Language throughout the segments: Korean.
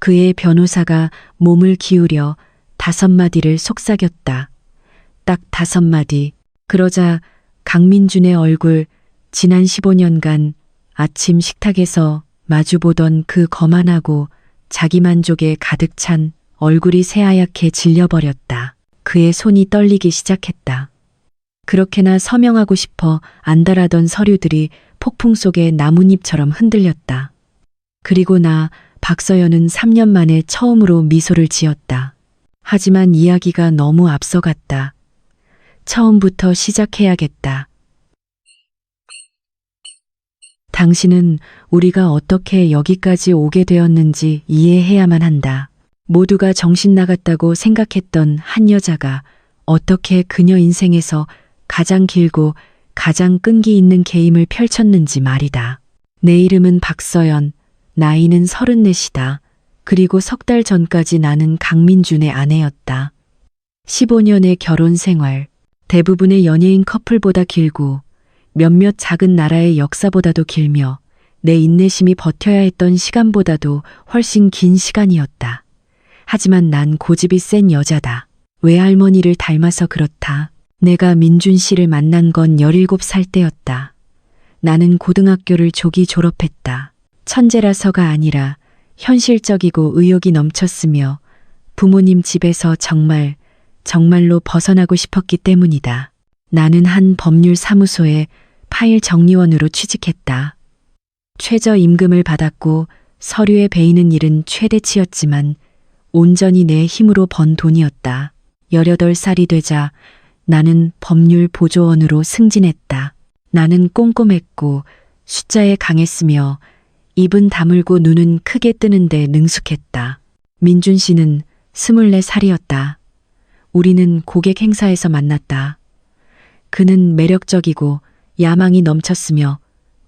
그의 변호사가 몸을 기울여 5마디를 속삭였다. 딱 5마디. 그러자 강민준의 얼굴, 지난 15년간 아침 식탁에서 마주보던 그 거만하고 자기만족에 가득 찬 얼굴이 새하얗게 질려버렸다. 그의 손이 떨리기 시작했다. 그렇게나 서명하고 싶어 안달하던 서류들이 폭풍 속에 나뭇잎처럼 흔들렸다. 그리고 박서연은 3년 만에 처음으로 미소를 지었다. 하지만 이야기가 너무 앞서갔다. 처음부터 시작해야겠다. 당신은 우리가 어떻게 여기까지 오게 되었는지 이해해야만 한다. 모두가 정신 나갔다고 생각했던 한 여자가 어떻게 그녀 인생에서 가장 길고 가장 끈기 있는 게임을 펼쳤는지 말이다. 내 이름은 박서연, 나이는 34이다. 그리고 3달 전까지 나는 강민준의 아내였다. 15년의 결혼 생활, 대부분의 연예인 커플보다 길고 몇몇 작은 나라의 역사보다도 길며 내 인내심이 버텨야 했던 시간보다도 훨씬 긴 시간이었다. 하지만 난 고집이 센 여자다. 외할머니를 닮아서 그렇다. 내가 민준 씨를 만난 건 17살 때였다. 나는 고등학교를 조기 졸업했다. 천재라서가 아니라 현실적이고 의욕이 넘쳤으며 부모님 집에서 정말로 벗어나고 싶었기 때문이다. 나는 한 법률사무소에 파일 정리원으로 취직했다. 최저임금을 받았고 서류에 베이는 일은 최대치였지만 온전히 내 힘으로 번 돈이었다. 18살이 되자 나는 법률보조원으로 승진했다. 나는 꼼꼼했고 숫자에 강했으며 입은 다물고 눈은 크게 뜨는데 능숙했다. 민준 씨는 24살이었다. 우리는 고객 행사에서 만났다. 그는 매력적이고 야망이 넘쳤으며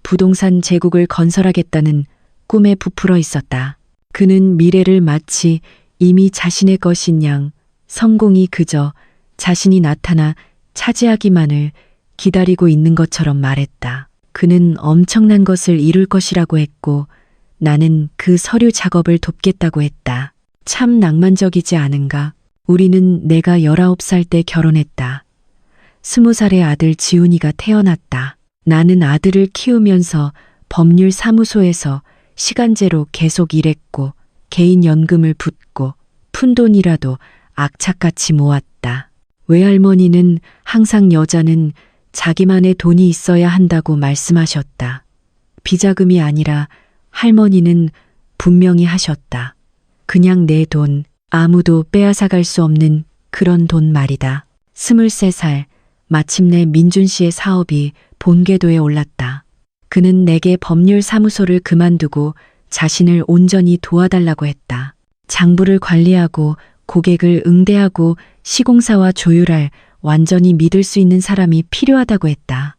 부동산 제국을 건설하겠다는 꿈에 부풀어 있었다. 그는 미래를 마치 이미 자신의 것인 양 성공이 그저 자신이 나타나 차지하기만을 기다리고 있는 것처럼 말했다. 그는 엄청난 것을 이룰 것이라고 했고 나는 그 서류 작업을 돕겠다고 했다. 참 낭만적이지 않은가? 우리는 내가 19살 때 결혼했다. 20살의 아들 지훈이가 태어났다. 나는 아들을 키우면서 법률사무소에서 시간제로 계속 일했고 개인연금을 붓고 푼돈이라도 악착같이 모았다. 외할머니는 항상 여자는 자기만의 돈이 있어야 한다고 말씀하셨다. 비자금이 아니라 할머니는 분명히 하셨다. 그냥 내 돈, 아무도 빼앗아갈 수 없는 그런 돈 말이다. 23살, 마침내 민준 씨의 사업이 본궤도에 올랐다. 그는 내게 법률사무소를 그만두고 자신을 온전히 도와달라고 했다. 장부를 관리하고 고객을 응대하고 시공사와 조율할 완전히 믿을 수 있는 사람이 필요하다고 했다.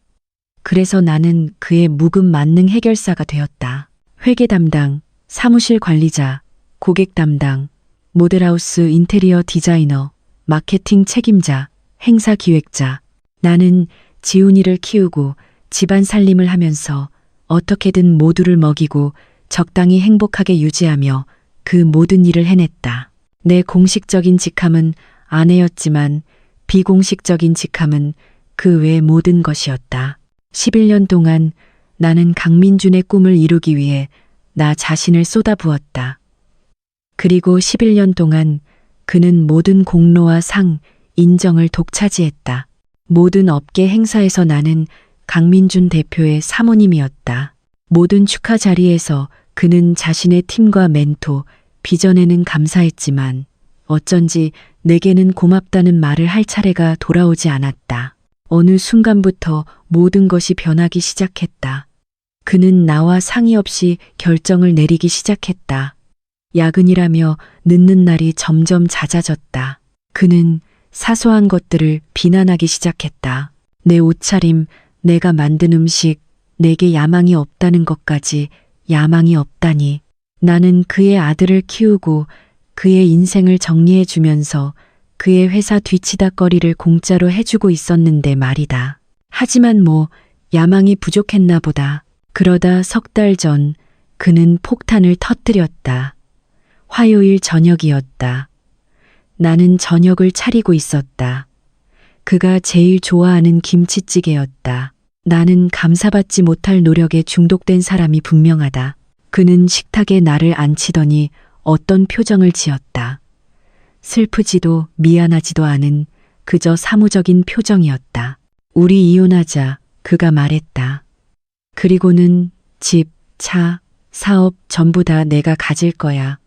그래서 나는 그의 묵은 만능 해결사가 되었다. 회계 담당, 사무실 관리자, 고객 담당, 모델하우스 인테리어 디자이너, 마케팅 책임자, 행사 기획자. 나는 지훈이를 키우고 집안 살림을 하면서 어떻게든 모두를 먹이고 적당히 행복하게 유지하며 그 모든 일을 해냈다. 내 공식적인 직함은 아내였지만 비공식적인 직함은 그 외 모든 것이었다. 11년 동안 나는 강민준의 꿈을 이루기 위해 나 자신을 쏟아부었다. 그리고 11년 동안 그는 모든 공로와 상, 인정을 독차지했다. 모든 업계 행사에서 나는 강민준 대표의 사모님이었다. 모든 축하 자리에서 그는 자신의 팀과 멘토, 빚어내는 감사했지만 어쩐지 내게는 고맙다는 말을 할 차례가 돌아오지 않았다. 어느 순간부터 모든 것이 변하기 시작했다. 그는 나와 상의 없이 결정을 내리기 시작했다. 야근이라며 늦는 날이 점점 잦아졌다. 그는 사소한 것들을 비난하기 시작했다. 내 옷차림, 내가 만든 음식, 내게 야망이 없다는 것까지 야망이 없다니. 나는 그의 아들을 키우고 그의 인생을 정리해 주면서 그의 회사 뒤치다꺼리를 공짜로 해주고 있었는데 말이다. 하지만 야망이 부족했나 보다. 그러다 3달 전 그는 폭탄을 터뜨렸다. 화요일 저녁이었다. 나는 저녁을 차리고 있었다. 그가 제일 좋아하는 김치찌개였다. 나는 감사받지 못할 노력에 중독된 사람이 분명하다. 그는 식탁에 나를 앉히더니 어떤 표정을 지었다. 슬프지도 미안하지도 않은 그저 사무적인 표정이었다. 우리 이혼하자, 그가 말했다. 그리고는 집, 차, 사업 전부 다 내가 가질 거야.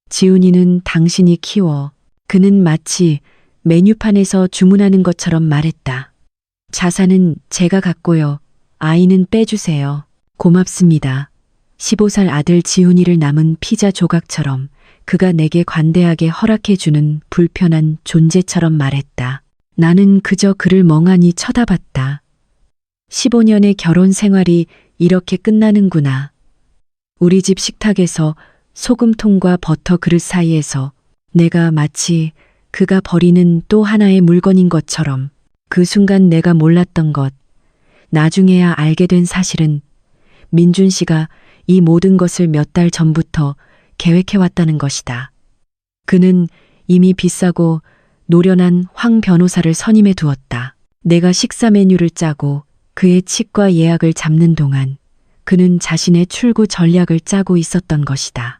지훈이는 당신이 키워. 그는 마치 메뉴판에서 주문하는 것처럼 말했다. 자산은 제가 갖고요. 아이는 빼주세요. 고맙습니다. 15살 아들 지훈이를 남은 피자 조각처럼 그가 내게 관대하게 허락해주는 불편한 존재처럼 말했다. 나는 그저 그를 멍하니 쳐다봤다. 15년의 결혼 생활이 이렇게 끝나는구나. 우리 집 식탁에서 소금통과 버터 그릇 사이에서 내가 마치 그가 버리는 또 하나의 물건인 것처럼 그 순간 내가 몰랐던 것, 나중에야 알게 된 사실은 민준 씨가 이 모든 것을 몇 달 전부터 계획해왔다는 것이다. 그는 이미 비싸고 노련한 황 변호사를 선임해 두었다. 내가 식사 메뉴를 짜고 그의 치과 예약을 잡는 동안 그는 자신의 출구 전략을 짜고 있었던 것이다.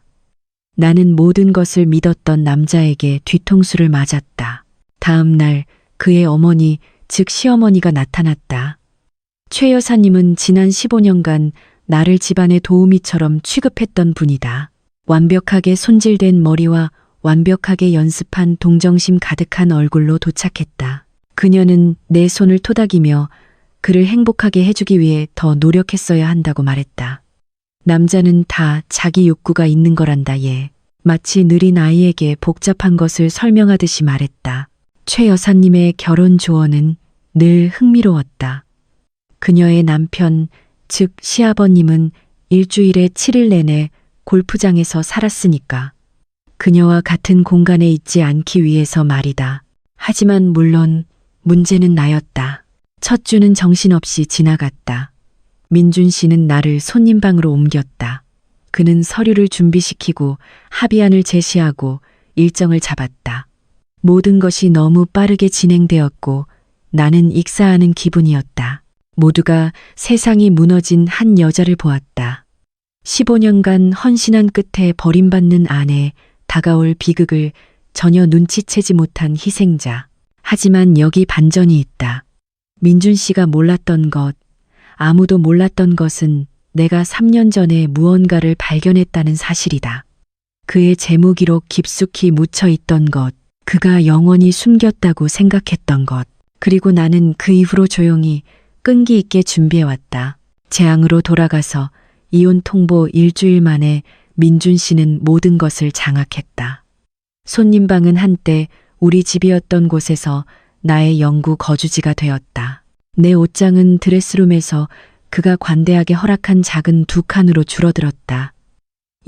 나는 모든 것을 믿었던 남자에게 뒤통수를 맞았다. 다음 날 그의 어머니, 즉 시어머니가 나타났다. 최 여사님은 지난 15년간 나를 집안의 도우미처럼 취급했던 분이다. 완벽하게 손질된 머리와 완벽하게 연습한 동정심 가득한 얼굴로 도착했다. 그녀는 내 손을 토닥이며 그를 행복하게 해주기 위해 더 노력했어야 한다고 말했다. 남자는 다 자기 욕구가 있는 거란다 얘. 마치 느린 아이에게 복잡한 것을 설명하듯이 말했다. 최 여사님의 결혼 조언은 늘 흥미로웠다. 그녀의 남편, 즉 시아버님은 일주일에 7일 내내 골프장에서 살았으니까. 그녀와 같은 공간에 있지 않기 위해서 말이다. 하지만 물론 문제는 나였다. 첫 주는 정신없이 지나갔다. 민준 씨는 나를 손님방으로 옮겼다. 그는 서류를 준비시키고 합의안을 제시하고 일정을 잡았다. 모든 것이 너무 빠르게 진행되었고 나는 익사하는 기분이었다. 모두가 세상이 무너진 한 여자를 보았다. 15년간 헌신한 끝에 버림받는 아내, 다가올 비극을 전혀 눈치채지 못한 희생자. 하지만 여기 반전이 있다. 민준 씨가 몰랐던 것, 아무도 몰랐던 것은 내가 3년 전에 무언가를 발견했다는 사실이다. 그의 재무기록 깊숙이 묻혀 있던 것, 그가 영원히 숨겼다고 생각했던 것, 그리고 나는 그 이후로 조용히 끈기 있게 준비해왔다. 재앙으로 돌아가서 이혼 통보 일주일 만에 민준 씨는 모든 것을 장악했다. 손님방은 한때 우리 집이었던 곳에서 나의 영구 거주지가 되었다. 내 옷장은 드레스룸에서 그가 관대하게 허락한 작은 2칸으로 줄어들었다.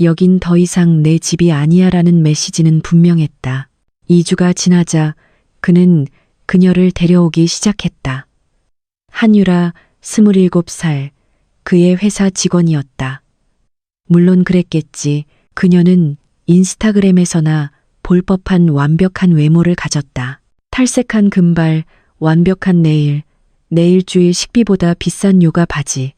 여긴 더 이상 내 집이 아니야라는 메시지는 분명했다. 2주가 지나자 그는 그녀를 데려오기 시작했다. 한유라 27살, 그의 회사 직원이었다. 물론 그랬겠지. 그녀는 인스타그램에서나 볼 법한 완벽한 외모를 가졌다. 탈색한 금발, 완벽한 네일, 내일주일 식비보다 비싼 요가 바지.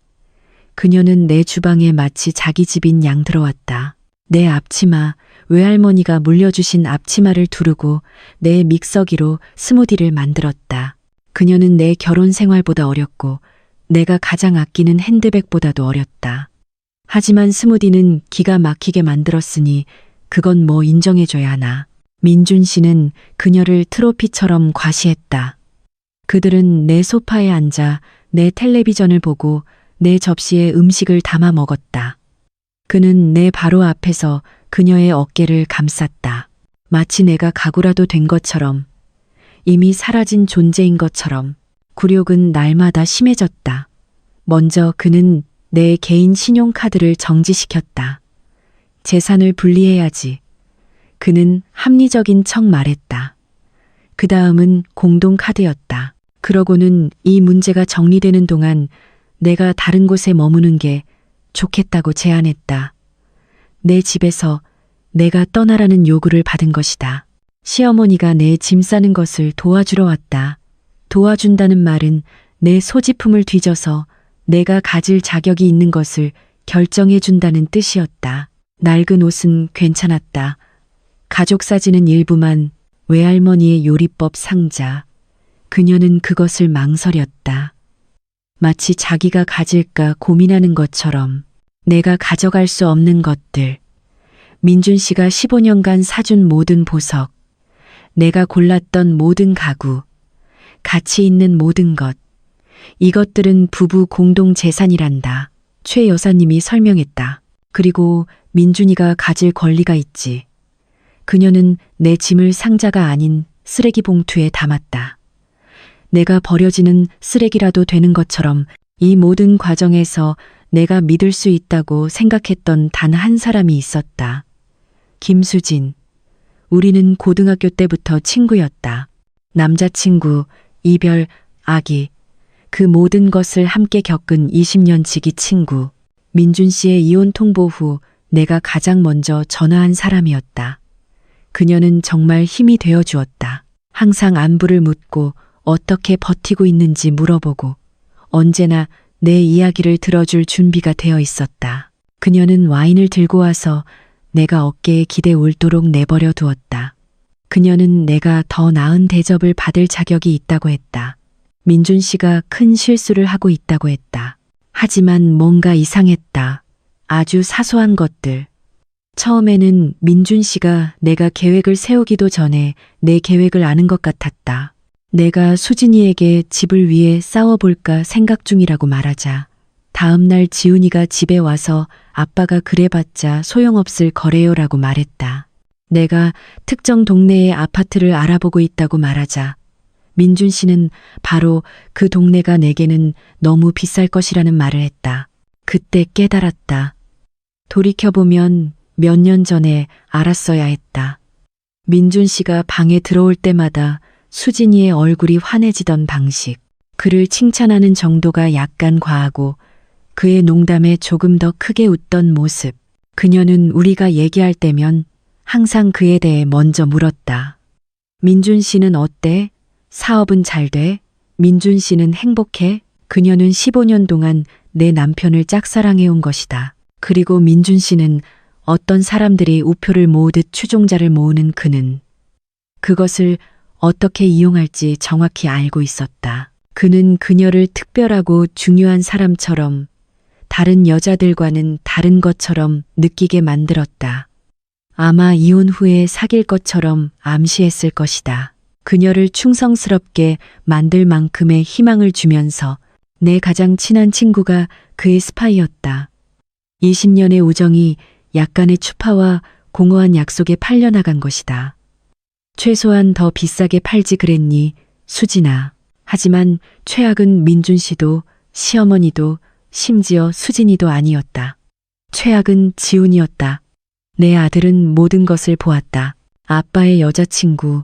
그녀는 내 주방에 마치 자기 집인 양 들어왔다. 내 앞치마, 외할머니가 물려주신 앞치마를 두르고 내 믹서기로 스무디를 만들었다. 그녀는 내 결혼 생활보다 어렸고 내가 가장 아끼는 핸드백보다도 어렸다. 하지만 스무디는 기가 막히게 만들었으니 그건 뭐 인정해줘야 하나. 민준 씨는 그녀를 트로피처럼 과시했다. 그들은 내 소파에 앉아 내 텔레비전을 보고 내 접시에 음식을 담아 먹었다. 그는 내 바로 앞에서 그녀의 어깨를 감쌌다. 마치 내가 가구라도 된 것처럼, 이미 사라진 존재인 것처럼. 굴욕은 날마다 심해졌다. 먼저 그는 내 개인 신용카드를 정지시켰다. 재산을 분리해야지. 그는 합리적인 척 말했다. 그 다음은 공동카드였다. 그러고는 이 문제가 정리되는 동안 내가 다른 곳에 머무는 게 좋겠다고 제안했다. 내 집에서 내가 떠나라는 요구를 받은 것이다. 시어머니가 내 짐 싸는 것을 도와주러 왔다. 도와준다는 말은 내 소지품을 뒤져서 내가 가질 자격이 있는 것을 결정해 준다는 뜻이었다. 낡은 옷은 괜찮았다. 가족 사진은 일부만, 외할머니의 요리법 상자. 그녀는 그것을 망설였다. 마치 자기가 가질까 고민하는 것처럼. 내가 가져갈 수 없는 것들. 민준 씨가 15년간 사준 모든 보석. 내가 골랐던 모든 가구. 가치 있는 모든 것. 이것들은 부부 공동 재산이란다. 최 여사님이 설명했다. 그리고 민준이가 가질 권리가 있지. 그녀는 내 짐을 상자가 아닌 쓰레기 봉투에 담았다. 내가 버려지는 쓰레기라도 되는 것처럼 이 모든 과정에서 내가 믿을 수 있다고 생각했던 단 한 사람이 있었다. 김수진. 우리는 고등학교 때부터 친구였다. 남자친구, 이별, 아기. 그 모든 것을 함께 겪은 20년 지기 친구. 민준 씨의 이혼 통보 후 내가 가장 먼저 전화한 사람이었다. 그녀는 정말 힘이 되어 주었다. 항상 안부를 묻고 어떻게 버티고 있는지 물어보고 언제나 내 이야기를 들어줄 준비가 되어 있었다. 그녀는 와인을 들고 와서 내가 어깨에 기대 울도록 내버려 두었다. 그녀는 내가 더 나은 대접을 받을 자격이 있다고 했다. 민준 씨가 큰 실수를 하고 있다고 했다. 하지만 뭔가 이상했다. 아주 사소한 것들. 처음에는 민준 씨가 내가 계획을 세우기도 전에 내 계획을 아는 것 같았다. 내가 수진이에게 집을 위해 싸워볼까 생각 중이라고 말하자. 다음 날 지훈이가 집에 와서 아빠가 그래봤자 소용없을 거래요라고 말했다. 내가 특정 동네의 아파트를 알아보고 있다고 말하자. 민준 씨는 바로 그 동네가 내게는 너무 비쌀 것이라는 말을 했다. 그때 깨달았다. 돌이켜보면 몇 년 전에 알았어야 했다. 민준 씨가 방에 들어올 때마다 수진이의 얼굴이 환해지던 방식, 그를 칭찬하는 정도가 약간 과하고 그의 농담에 조금 더 크게 웃던 모습. 그녀는 우리가 얘기할 때면 항상 그에 대해 먼저 물었다. 민준 씨는 어때? 사업은 잘 돼? 민준 씨는 행복해? 그녀는 15년 동안 내 남편을 짝사랑해온 것이다. 그리고 민준 씨는 어떤 사람들이 우표를 모으듯 추종자를 모으는 그는 그것을 어떻게 이용할지 정확히 알고 있었다. 그는 그녀를 특별하고 중요한 사람처럼 다른 여자들과는 다른 것처럼 느끼게 만들었다. 아마 이혼 후에 사귈 것처럼 암시했을 것이다. 그녀를 충성스럽게 만들 만큼의 희망을 주면서 내 가장 친한 친구가 그의 스파이였다. 20년의 우정이 약간의 추파와 공허한 약속에 팔려나간 것이다. 최소한 더 비싸게 팔지 그랬니, 수진아. 하지만 최악은 민준 씨도 시어머니도 심지어 수진이도 아니었다. 최악은 지훈이었다. 내 아들은 모든 것을 보았다. 아빠의 여자친구,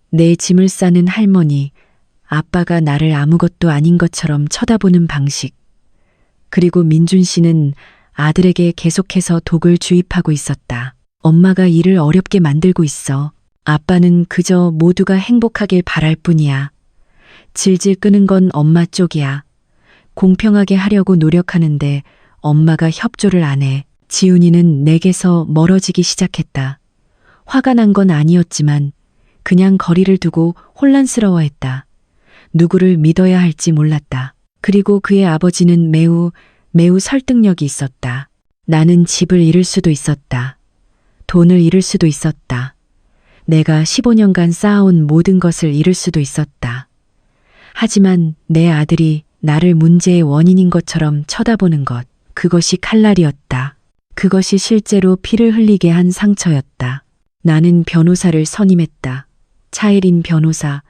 내 짐을 싸는 할머니, 아빠가 나를 아무것도 아닌 것처럼 쳐다보는 방식. 그리고 민준 씨는 아들에게 계속해서 독을 주입하고 있었다. 엄마가 일을 어렵게 만들고 있어. 아빠는 그저 모두가 행복하길 바랄 뿐이야. 질질 끄는 건 엄마 쪽이야. 공평하게 하려고 노력하는데 엄마가 협조를 안 해. 지훈이는 내게서 멀어지기 시작했다. 화가 난 건 아니었지만 그냥 거리를 두고 혼란스러워했다. 누구를 믿어야 할지 몰랐다. 그리고 그의 아버지는 매우 설득력이 있었다. 나는 집을 잃을 수도 있었다. 돈을 잃을 수도 있었다. 내가 15년간 쌓아온 모든 것을 잃을 수도 있었다. 하지만 내 아들이 나를 문제의 원인인 것처럼 쳐다보는 것, 그것이 칼날이었다. 그것이 실제로 피를 흘리게 한 상처였다. 나는 변호사를 선임했다. 차혜린 변호사,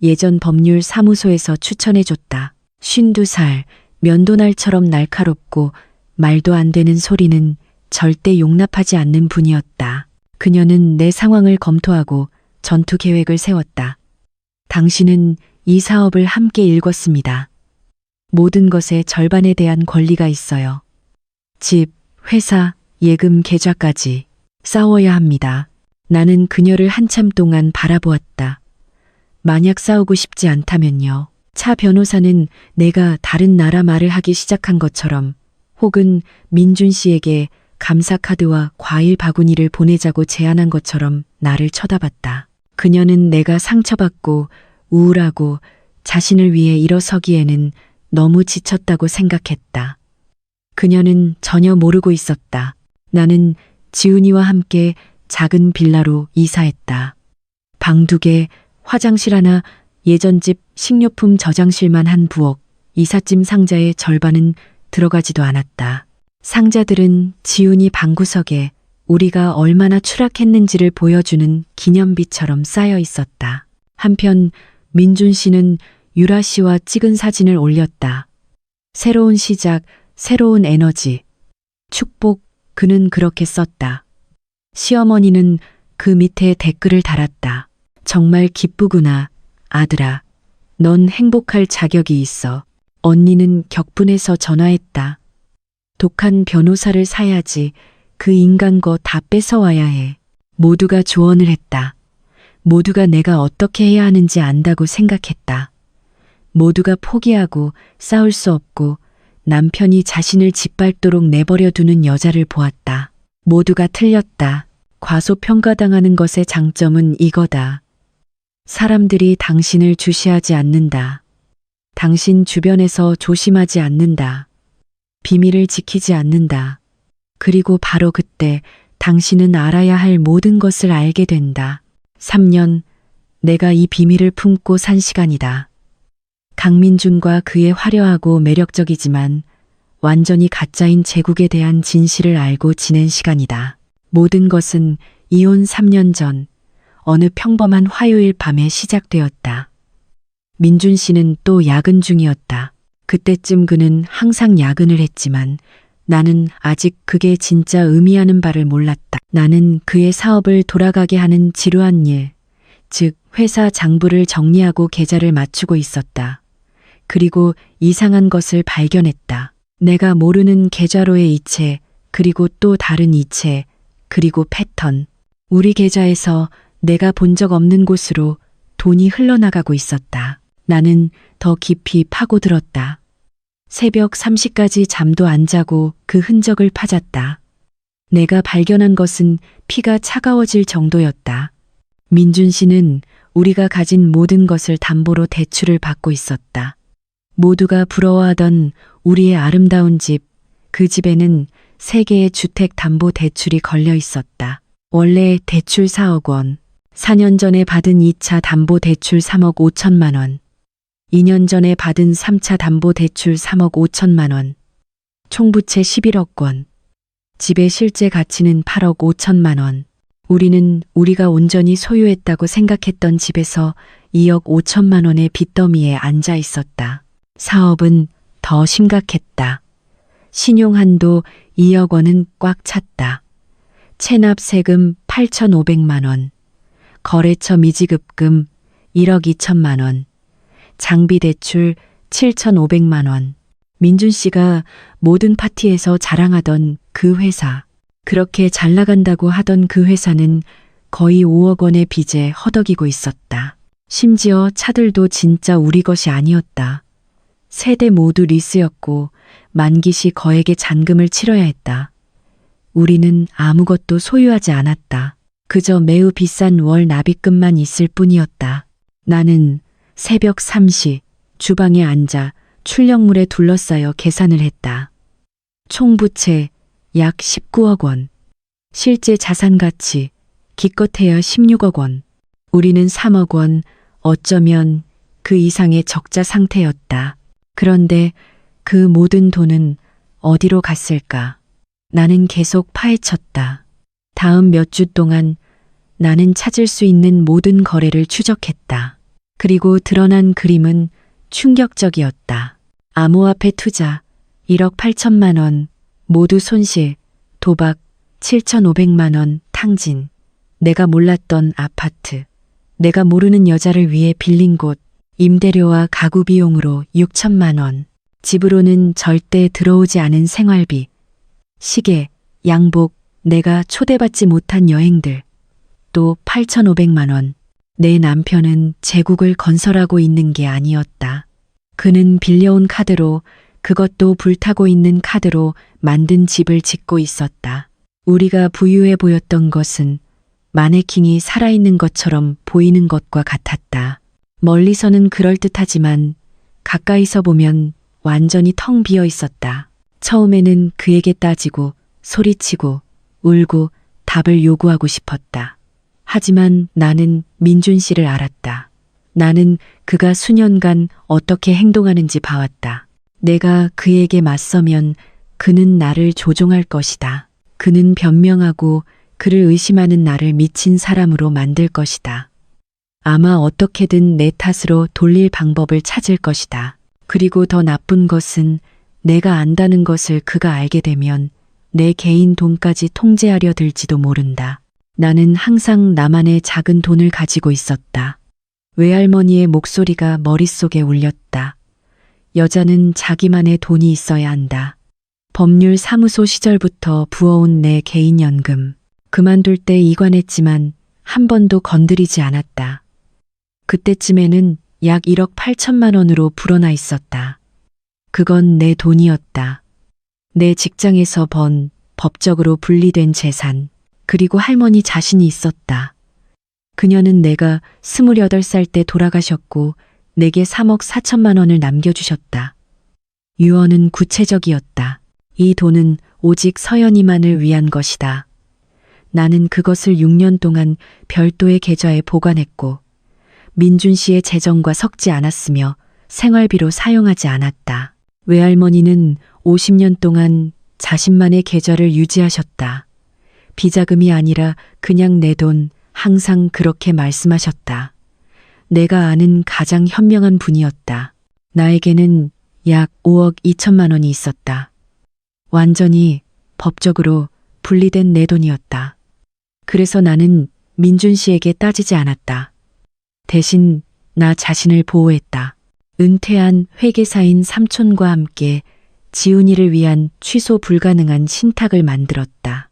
예전 법률 사무소에서 추천해줬다. 52살, 면도날처럼 날카롭고 말도 안 되는 소리는 절대 용납하지 않는 분이었다. 그녀는 내 상황을 검토하고 전투 계획을 세웠다. 당신은 이 사업을 함께 읽었습니다. 모든 것의 절반에 대한 권리가 있어요. 집, 회사, 예금 계좌까지. 싸워야 합니다. 나는 그녀를 한참 동안 바라보았다. 만약 싸우고 싶지 않다면요. 차 변호사는 내가 다른 나라 말을 하기 시작한 것처럼 혹은 민준 씨에게 감사 카드와 과일 바구니를 보내자고 제안한 것처럼 나를 쳐다봤다. 그녀는 내가 상처받고 우울하고 자신을 위해 일어서기에는 너무 지쳤다고 생각했다. 그녀는 전혀 모르고 있었다. 나는 지훈이와 함께 작은 빌라로 이사했다. 방 2개, 화장실 하나, 예전 집 식료품 저장실만 한 부엌, 이삿짐 상자의 절반은 들어가지도 않았다. 상자들은 지훈이 방구석에 우리가 얼마나 추락했는지를 보여주는 기념비처럼 쌓여 있었다. 한편 민준 씨는 유라 씨와 찍은 사진을 올렸다. 새로운 시작, 새로운 에너지, 축복, 그는 그렇게 썼다. 시어머니는 그 밑에 댓글을 달았다. 정말 기쁘구나, 아들아. 넌 행복할 자격이 있어. 언니는 격분해서 전화했다. 독한 변호사를 사야지. 그 인간 거 다 뺏어와야 해. 모두가 조언을 했다. 모두가 내가 어떻게 해야 하는지 안다고 생각했다. 모두가 포기하고 싸울 수 없고 남편이 자신을 짓밟도록 내버려 두는 여자를 보았다. 모두가 틀렸다. 과소평가당하는 것의 장점은 이거다. 사람들이 당신을 주시하지 않는다. 당신 주변에서 조심하지 않는다. 비밀을 지키지 않는다. 그리고 바로 그때 당신은 알아야 할 모든 것을 알게 된다. 3년, 내가 이 비밀을 품고 산 시간이다. 강민준과 그의 화려하고 매력적이지만 완전히 가짜인 제국에 대한 진실을 알고 지낸 시간이다. 모든 것은 이혼 3년 전 어느 평범한 화요일 밤에 시작되었다. 민준 씨는 또 야근 중이었다. 그때쯤 그는 항상 야근을 했지만 나는 아직 그게 진짜 의미하는 바를 몰랐다. 나는 그의 사업을 돌아가게 하는 지루한 일, 즉 회사 장부를 정리하고 계좌를 맞추고 있었다. 그리고 이상한 것을 발견했다. 내가 모르는 계좌로의 이체, 그리고 또 다른 이체, 그리고 패턴. 우리 계좌에서 내가 본 적 없는 곳으로 돈이 흘러나가고 있었다. 나는 더 깊이 파고들었다. 새벽 3시까지 잠도 안 자고 그 흔적을 파졌다. 내가 발견한 것은 피가 차가워질 정도였다. 민준 씨는 우리가 가진 모든 것을 담보로 대출을 받고 있었다. 모두가 부러워하던 우리의 아름다운 집, 그 집에는 3개의 주택 담보 대출이 걸려 있었다. 원래 대출 4억 원, 4년 전에 받은 2차 담보 대출 3억 5천만 원, 2년 전에 받은 3차 담보 대출 3억 5천만 원, 총부채 11억 원, 집의 실제 가치는 8억 5천만 원. 우리는 우리가 온전히 소유했다고 생각했던 집에서 2억 5천만 원의 빚더미에 앉아 있었다. 사업은 더 심각했다. 신용한도 2억 원은 꽉 찼다. 체납 세금 8,500만 원, 거래처 미지급금 1억 2천만 원, 장비 대출 7,500만 원. 민준 씨가 모든 파티에서 자랑하던 그 회사, 그렇게 잘 나간다고 하던 그 회사는 거의 5억 원의 빚에 허덕이고 있었다. 심지어 차들도 진짜 우리 것이 아니었다. 3대 모두 리스였고 만기 시 거액의 잔금을 치러야 했다. 우리는 아무것도 소유하지 않았다. 그저 매우 비싼 월 납입금만 있을 뿐이었다. 나는 새벽 3시 주방에 앉아 출력물에 둘러싸여 계산을 했다. 총부채 약 19억 원. 실제 자산 가치 기껏해야 16억 원. 우리는 3억 원, 어쩌면 그 이상의 적자 상태였다. 그런데 그 모든 돈은 어디로 갔을까? 나는 계속 파헤쳤다. 다음 몇 주 동안 나는 찾을 수 있는 모든 거래를 추적했다. 그리고 드러난 그림은 충격적이었다. 암호화폐 투자 1억 8천만 원, 모두 손실, 도박 7,500만 원, 탕진. 내가 몰랐던 아파트, 내가 모르는 여자를 위해 빌린 곳, 임대료와 가구 비용으로 6천만 원. 집으로는 절대 들어오지 않은 생활비, 시계, 양복, 내가 초대받지 못한 여행들, 또 8,500만 원. 내 남편은 제국을 건설하고 있는 게 아니었다. 그는 빌려온 카드로, 그것도 불타고 있는 카드로 만든 집을 짓고 있었다. 우리가 부유해 보였던 것은 마네킹이 살아있는 것처럼 보이는 것과 같았다. 멀리서는 그럴듯하지만 가까이서 보면 완전히 텅 비어 있었다. 처음에는 그에게 따지고 소리치고 울고 답을 요구하고 싶었다. 하지만 나는 민준 씨를 알았다. 나는 그가 수년간 어떻게 행동하는지 봐왔다. 내가 그에게 맞서면 그는 나를 조종할 것이다. 그는 변명하고 그를 의심하는 나를 미친 사람으로 만들 것이다. 아마 어떻게든 내 탓으로 돌릴 방법을 찾을 것이다. 그리고 더 나쁜 것은 내가 안다는 것을 그가 알게 되면 내 개인 돈까지 통제하려 들지도 모른다. 나는 항상 나만의 작은 돈을 가지고 있었다. 외할머니의 목소리가 머릿속에 울렸다. 여자는 자기만의 돈이 있어야 한다. 법률 사무소 시절부터 부어온 내 개인연금. 그만둘 때 이관했지만 한 번도 건드리지 않았다. 그때쯤에는 약 1억 8천만 원으로 불어나 있었다. 그건 내 돈이었다. 내 직장에서 번 법적으로 분리된 재산, 그리고 할머니 자신이 있었다. 그녀는 내가 28살 때 돌아가셨고 내게 3억 4천만 원을 남겨주셨다. 유언은 구체적이었다. 이 돈은 오직 서연이만을 위한 것이다. 나는 그것을 6년 동안 별도의 계좌에 보관했고 민준 씨의 재정과 섞지 않았으며 생활비로 사용하지 않았다. 외할머니는 50년 동안 자신만의 계좌를 유지하셨다. 비자금이 아니라 그냥 내 돈, 항상 그렇게 말씀하셨다. 내가 아는 가장 현명한 분이었다. 나에게는 약 5억 2천만 원이 있었다. 완전히 법적으로 분리된 내 돈이었다. 그래서 나는 민준 씨에게 따지지 않았다. 대신 나 자신을 보호했다. 은퇴한 회계사인 삼촌과 함께 지훈이를 위한 취소 불가능한 신탁을 만들었다.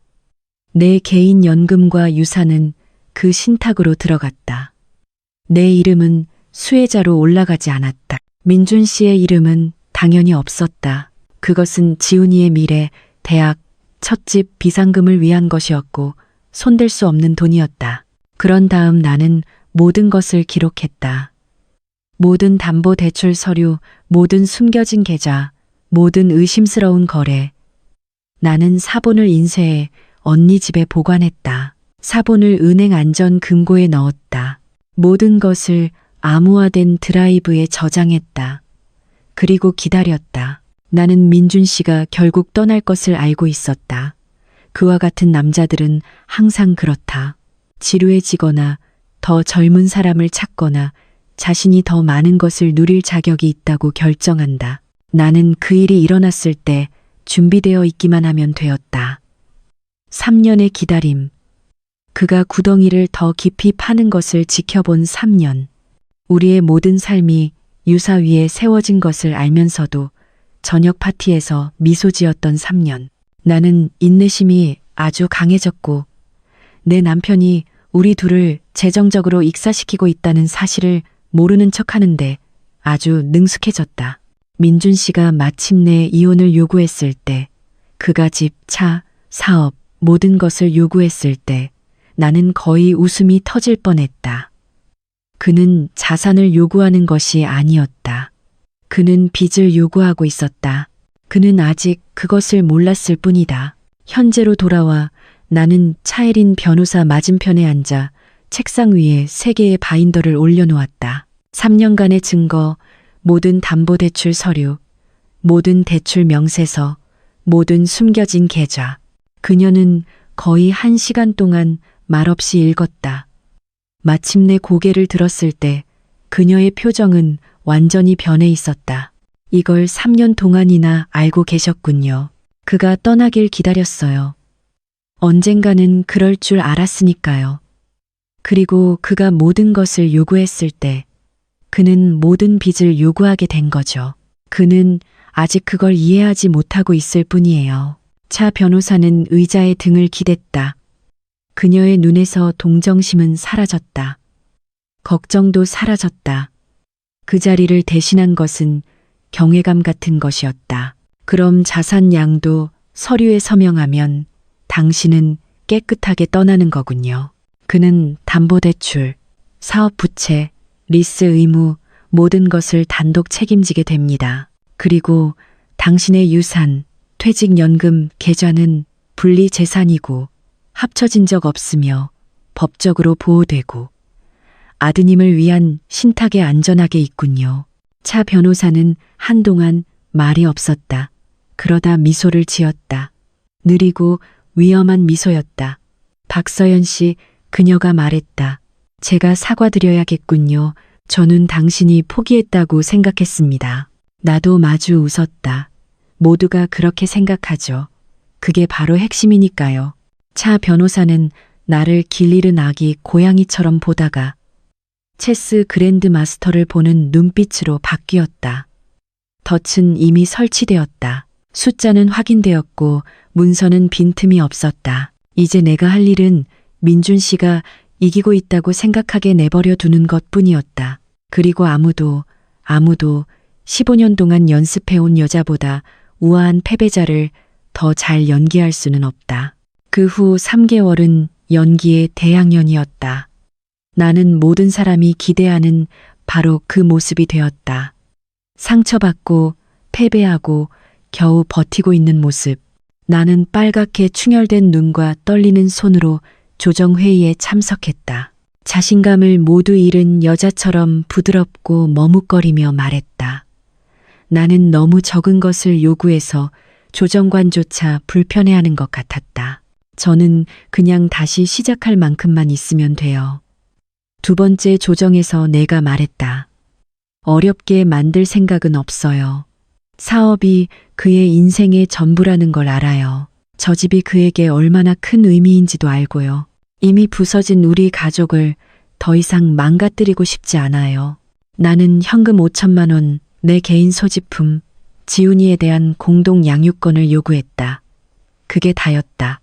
내 개인 연금과 유산은 그 신탁으로 들어갔다. 내 이름은 수혜자로 올라가지 않았다. 민준 씨의 이름은 당연히 없었다. 그것은 지훈이의 미래, 대학, 첫집 비상금을 위한 것이었고 손댈 수 없는 돈이었다. 그런 다음 나는 모든 것을 기록했다. 모든 담보대출 서류, 모든 숨겨진 계좌, 모든 의심스러운 거래. 나는 사본을 인쇄해 언니 집에 보관했다. 사본을 은행 안전 금고에 넣었다. 모든 것을 암호화된 드라이브에 저장했다. 그리고 기다렸다. 나는 민준 씨가 결국 떠날 것을 알고 있었다. 그와 같은 남자들은 항상 그렇다. 지루해지거나 더 젊은 사람을 찾거나 자신이 더 많은 것을 누릴 자격이 있다고 결정한다. 나는 그 일이 일어났을 때 준비되어 있기만 하면 되었다. 3년의 기다림. 그가 구덩이를 더 깊이 파는 것을 지켜본 3년. 우리의 모든 삶이 유사 위에 세워진 것을 알면서도 저녁 파티에서 미소 지었던 3년. 나는 인내심이 아주 강해졌고 내 남편이 우리 둘을 재정적으로 익사시키고 있다는 사실을 모르는 척하는데 아주 능숙해졌다. 민준 씨가 마침내 이혼을 요구했을 때, 그가 집, 차, 사업, 모든 것을 요구했을 때 나는 거의 웃음이 터질 뻔했다. 그는 자산을 요구하는 것이 아니었다. 그는 빚을 요구하고 있었다. 그는 아직 그것을 몰랐을 뿐이다. 현재로 돌아와 나는 차혜린 변호사 맞은편에 앉아 책상 위에 3개의 바인더를 올려놓았다. 3년간의 증거, 모든 담보대출 서류, 모든 대출 명세서, 모든 숨겨진 계좌. 그녀는 거의 1시간 동안 말없이 읽었다. 마침내 고개를 들었을 때 그녀의 표정은 완전히 변해 있었다. 이걸 3년 동안이나 알고 계셨군요. 그가 떠나길 기다렸어요. 언젠가는 그럴 줄 알았으니까요. 그리고 그가 모든 것을 요구했을 때 그는 모든 빚을 요구하게 된 거죠. 그는 아직 그걸 이해하지 못하고 있을 뿐이에요. 차 변호사는 의자에 등을 기댔다. 그녀의 눈에서 동정심은 사라졌다. 걱정도 사라졌다. 그 자리를 대신한 것은 경외감 같은 것이었다. 그럼 자산 양도 서류에 서명하면 당신은 깨끗하게 떠나는 거군요. 그는 담보대출, 사업부채, 리스 의무, 모든 것을 단독 책임지게 됩니다. 그리고 당신의 유산, 퇴직연금 계좌는 분리재산이고 합쳐진 적 없으며 법적으로 보호되고 아드님을 위한 신탁에 안전하게 있군요. 차 변호사는 한동안 말이 없었다. 그러다 미소를 지었다. 느리고 위험한 미소였다. 박서연 씨, 그녀가 말했다. 제가 사과드려야겠군요. 저는 당신이 포기했다고 생각했습니다. 나도 마주 웃었다. 모두가 그렇게 생각하죠. 그게 바로 핵심이니까요. 차 변호사는 나를 길 잃은 아기 고양이처럼 보다가 체스 그랜드 마스터를 보는 눈빛으로 바뀌었다. 덫은 이미 설치되었다. 숫자는 확인되었고 문서는 빈틈이 없었다. 이제 내가 할 일은 민준 씨가 이기고 있다고 생각하게 내버려 두는 것뿐이었다. 그리고 아무도 15년 동안 연습해온 여자보다 우아한 패배자를 더 잘 연기할 수는 없다. 그 후 3개월은 연기의 대학년이었다. 나는 모든 사람이 기대하는 바로 그 모습이 되었다. 상처받고 패배하고 겨우 버티고 있는 모습. 나는 빨갛게 충혈된 눈과 떨리는 손으로 조정회의에 참석했다. 자신감을 모두 잃은 여자처럼 부드럽고 머뭇거리며 말했다. 나는 너무 적은 것을 요구해서 조정관조차 불편해하는 것 같았다. 저는 그냥 다시 시작할 만큼만 있으면 돼요. 두 번째 조정에서 내가 말했다. 어렵게 만들 생각은 없어요. 사업이 그의 인생의 전부라는 걸 알아요. 저 집이 그에게 얼마나 큰 의미인지도 알고요. 이미 부서진 우리 가족을 더 이상 망가뜨리고 싶지 않아요. 나는 현금 5천만 원, 내 개인 소지품, 지훈이에 대한 공동 양육권을 요구했다. 그게 다였다.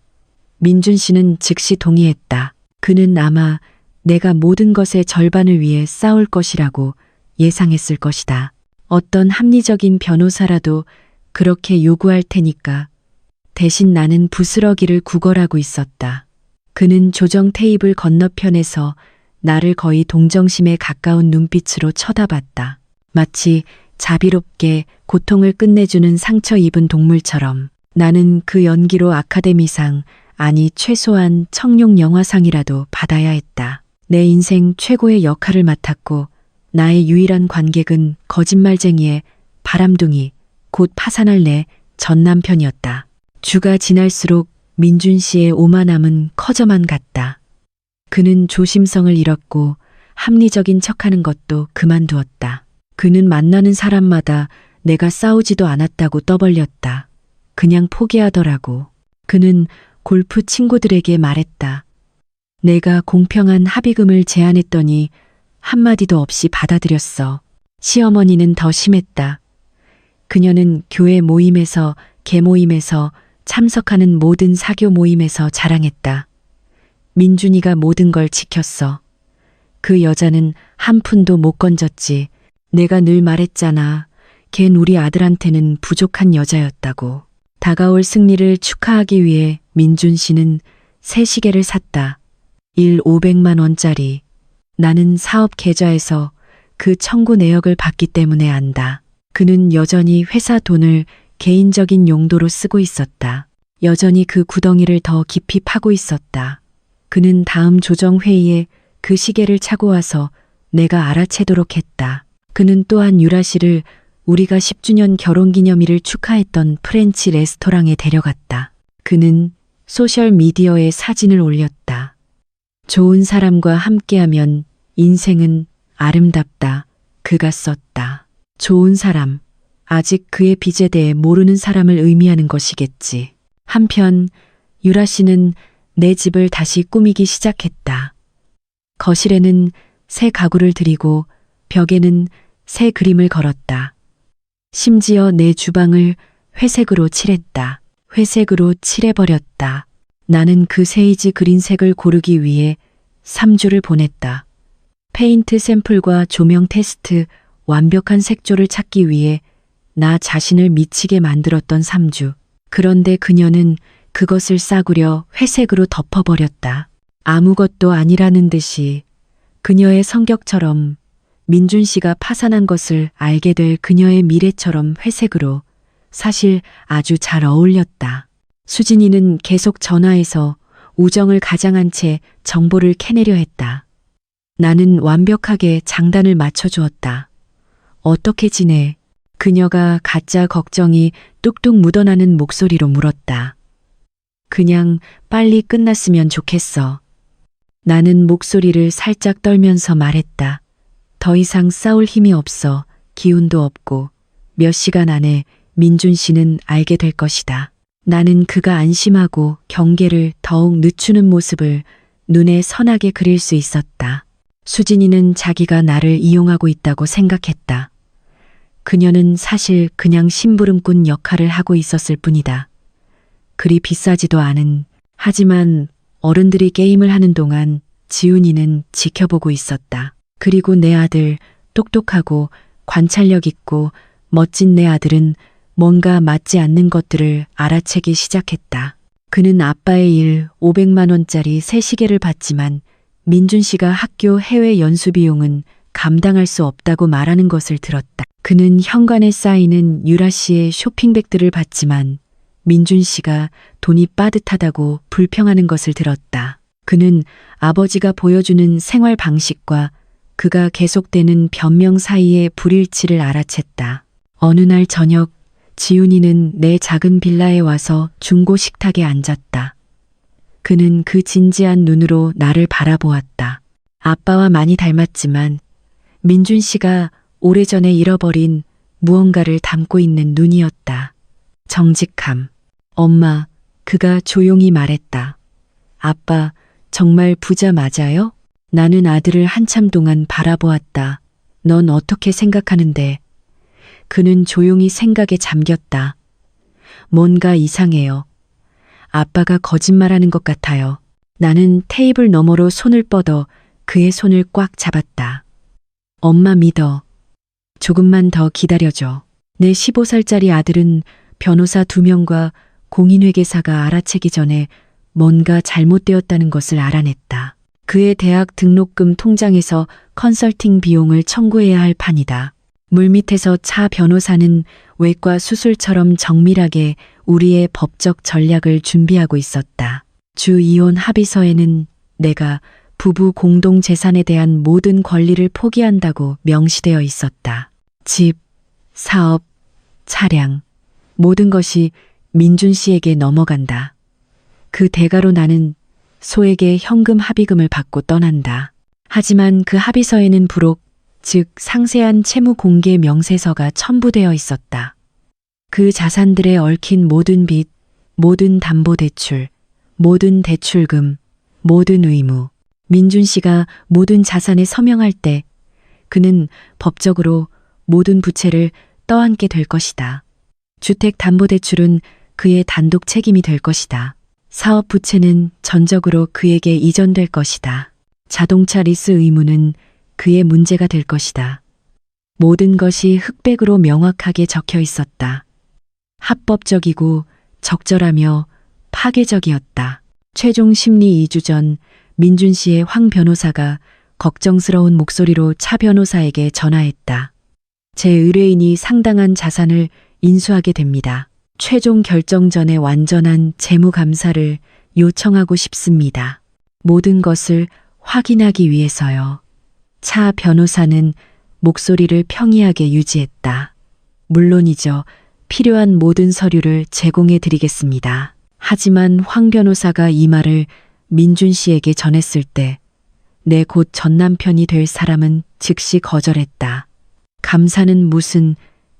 민준 씨는 즉시 동의했다. 그는 아마 내가 모든 것의 절반을 위해 싸울 것이라고 예상했을 것이다. 어떤 합리적인 변호사라도 그렇게 요구할 테니까. 대신 나는 부스러기를 구걸하고 있었다. 그는 조정 테이블 건너편에서 나를 거의 동정심에 가까운 눈빛으로 쳐다봤다. 마치 자비롭게 고통을 끝내주는 상처 입은 동물처럼. 나는 그 연기로 아카데미상, 아니 최소한 청룡 영화상이라도 받아야 했다. 내 인생 최고의 역할을 맡았고 나의 유일한 관객은 거짓말쟁이의 바람둥이, 곧 파산할 내 전 남편이었다. 주가 지날수록 민준 씨의 오만함은 커져만 갔다. 그는 조심성을 잃었고 합리적인 척하는 것도 그만두었다. 그는 만나는 사람마다 내가 싸우지도 않았다고 떠벌렸다. 그냥 포기하더라고. 그는 골프 친구들에게 말했다. 내가 공평한 합의금을 제안했더니 한마디도 없이 받아들였어. 시어머니는 더 심했다. 그녀는 교회 모임에서, 개모임에서, 참석하는 모든 사교 모임에서 자랑했다. 민준이가 모든 걸 지켰어. 그 여자는 한 푼도 못 건졌지. 내가 늘 말했잖아. 걘 우리 아들한테는 부족한 여자였다고. 다가올 승리를 축하하기 위해 민준 씨는 새 시계를 샀다. 500만 원짜리. 나는 사업 계좌에서 그 청구 내역을 받기 때문에 안다. 그는 여전히 회사 돈을 개인적인 용도로 쓰고 있었다. 여전히 그 구덩이를 더 깊이 파고 있었다. 그는 다음 조정회의에 그 시계를 차고 와서 내가 알아채도록 했다. 그는 또한 유라 씨를 우리가 10주년 결혼기념일을 축하했던 프렌치 레스토랑에 데려갔다. 그는 소셜미디어에 사진을 올렸다. 좋은 사람과 함께하면 인생은 아름답다. 그가 썼다. 좋은 사람. 아직 그의 빚에 대해 모르는 사람을 의미하는 것이겠지. 한편 유라 씨는 내 집을 다시 꾸미기 시작했다. 거실에는 새 가구를 들이고 벽에는 새 그림을 걸었다. 심지어 내 주방을 회색으로 칠했다. 회색으로 칠해버렸다. 나는 그 세이지 그린색을 고르기 위해 3주를 보냈다. 페인트 샘플과 조명 테스트, 완벽한 색조를 찾기 위해 나 자신을 미치게 만들었던 3주. 그런데 그녀는 그것을 싸구려 회색으로 덮어버렸다. 아무것도 아니라는 듯이 그녀의 성격처럼 민준 씨가 파산한 것을 알게 될 그녀의 미래처럼 회색으로 사실 아주 잘 어울렸다. 수진이는 계속 전화해서 우정을 가장한 채 정보를 캐내려 했다. 나는 완벽하게 장단을 맞춰주었다. 어떻게 지내? 그녀가 가짜 걱정이 뚝뚝 묻어나는 목소리로 물었다. 그냥 빨리 끝났으면 좋겠어. 나는 목소리를 살짝 떨면서 말했다. 더 이상 싸울 힘이 없어. 기운도 없고 몇 시간 안에 민준 씨는 알게 될 것이다. 나는 그가 안심하고 경계를 더욱 늦추는 모습을 눈에 선하게 그릴 수 있었다. 수진이는 자기가 나를 이용하고 있다고 생각했다. 그녀는 사실 그냥 심부름꾼 역할을 하고 있었을 뿐이다. 그리 비싸지도 않은, 하지만 어른들이 게임을 하는 동안 지훈이는 지켜보고 있었다. 그리고 내 아들, 똑똑하고 관찰력 있고 멋진 내 아들은 뭔가 맞지 않는 것들을 알아채기 시작했다. 그는 아빠의 일 500만 원짜리 새 시계를 받지만 민준 씨가 학교 해외 연수 비용은 감당할 수 없다고 말하는 것을 들었다. 그는 현관에 쌓이는 유라 씨의 쇼핑백들을 받지만 민준 씨가 돈이 빠듯하다고 불평하는 것을 들었다. 그는 아버지가 보여주는 생활 방식과 그가 계속되는 변명 사이의 불일치를 알아챘다. 어느 날 저녁 지훈이는 내 작은 빌라에 와서 중고 식탁에 앉았다. 그는 그 진지한 눈으로 나를 바라보았다. 아빠와 많이 닮았지만 민준 씨가 오래전에 잃어버린 무언가를 담고 있는 눈이었다. 정직함. 엄마, 그가 조용히 말했다. 아빠, 정말 부자 맞아요? 나는 아들을 한참 동안 바라보았다. 넌 어떻게 생각하는데? 그는 조용히 생각에 잠겼다. 뭔가 이상해요. 아빠가 거짓말하는 것 같아요. 나는 테이블 너머로 손을 뻗어 그의 손을 꽉 잡았다. 엄마 믿어. 조금만 더 기다려줘. 내 15살짜리 아들은 변호사 2명과 공인회계사가 알아채기 전에 뭔가 잘못되었다는 것을 알아냈다. 그의 대학 등록금 통장에서 컨설팅 비용을 청구해야 할 판이다. 물밑에서 차 변호사는 외과 수술처럼 정밀하게 우리의 법적 전략을 준비하고 있었다. 주 이혼 합의서에는 내가 부부 공동 재산에 대한 모든 권리를 포기한다고 명시되어 있었다. 집, 사업, 차량, 모든 것이 민준 씨에게 넘어간다. 그 대가로 나는 소에게 현금 합의금을 받고 떠난다. 하지만 그 합의서에는 부록, 즉 상세한 채무 공개 명세서가 첨부되어 있었다. 그 자산들에 얽힌 모든 빚, 모든 담보대출, 모든 대출금, 모든 의무. 민준 씨가 모든 자산에 서명할 때 그는 법적으로 모든 부채를 떠안게 될 것이다. 주택담보대출은 그의 단독 책임이 될 것이다. 사업 부채는 전적으로 그에게 이전될 것이다. 자동차 리스 의무는 그의 문제가 될 것이다. 모든 것이 흑백으로 명확하게 적혀 있었다. 합법적이고 적절하며 파괴적이었다. 최종 심리 2주 전 민준 씨의 황 변호사가 걱정스러운 목소리로 차 변호사에게 전화했다. 제 의뢰인이 상당한 자산을 인수하게 됩니다. 최종 결정 전에 완전한 재무 감사를 요청하고 싶습니다. 모든 것을 확인하기 위해서요. 차 변호사는 목소리를 평이하게 유지했다. 물론이죠. 필요한 모든 서류를 제공해 드리겠습니다. 하지만 황 변호사가 이 말을 민준 씨에게 전했을 때 내 곧 전남편이 될 사람은 즉시 거절했다. 감사는 무슨,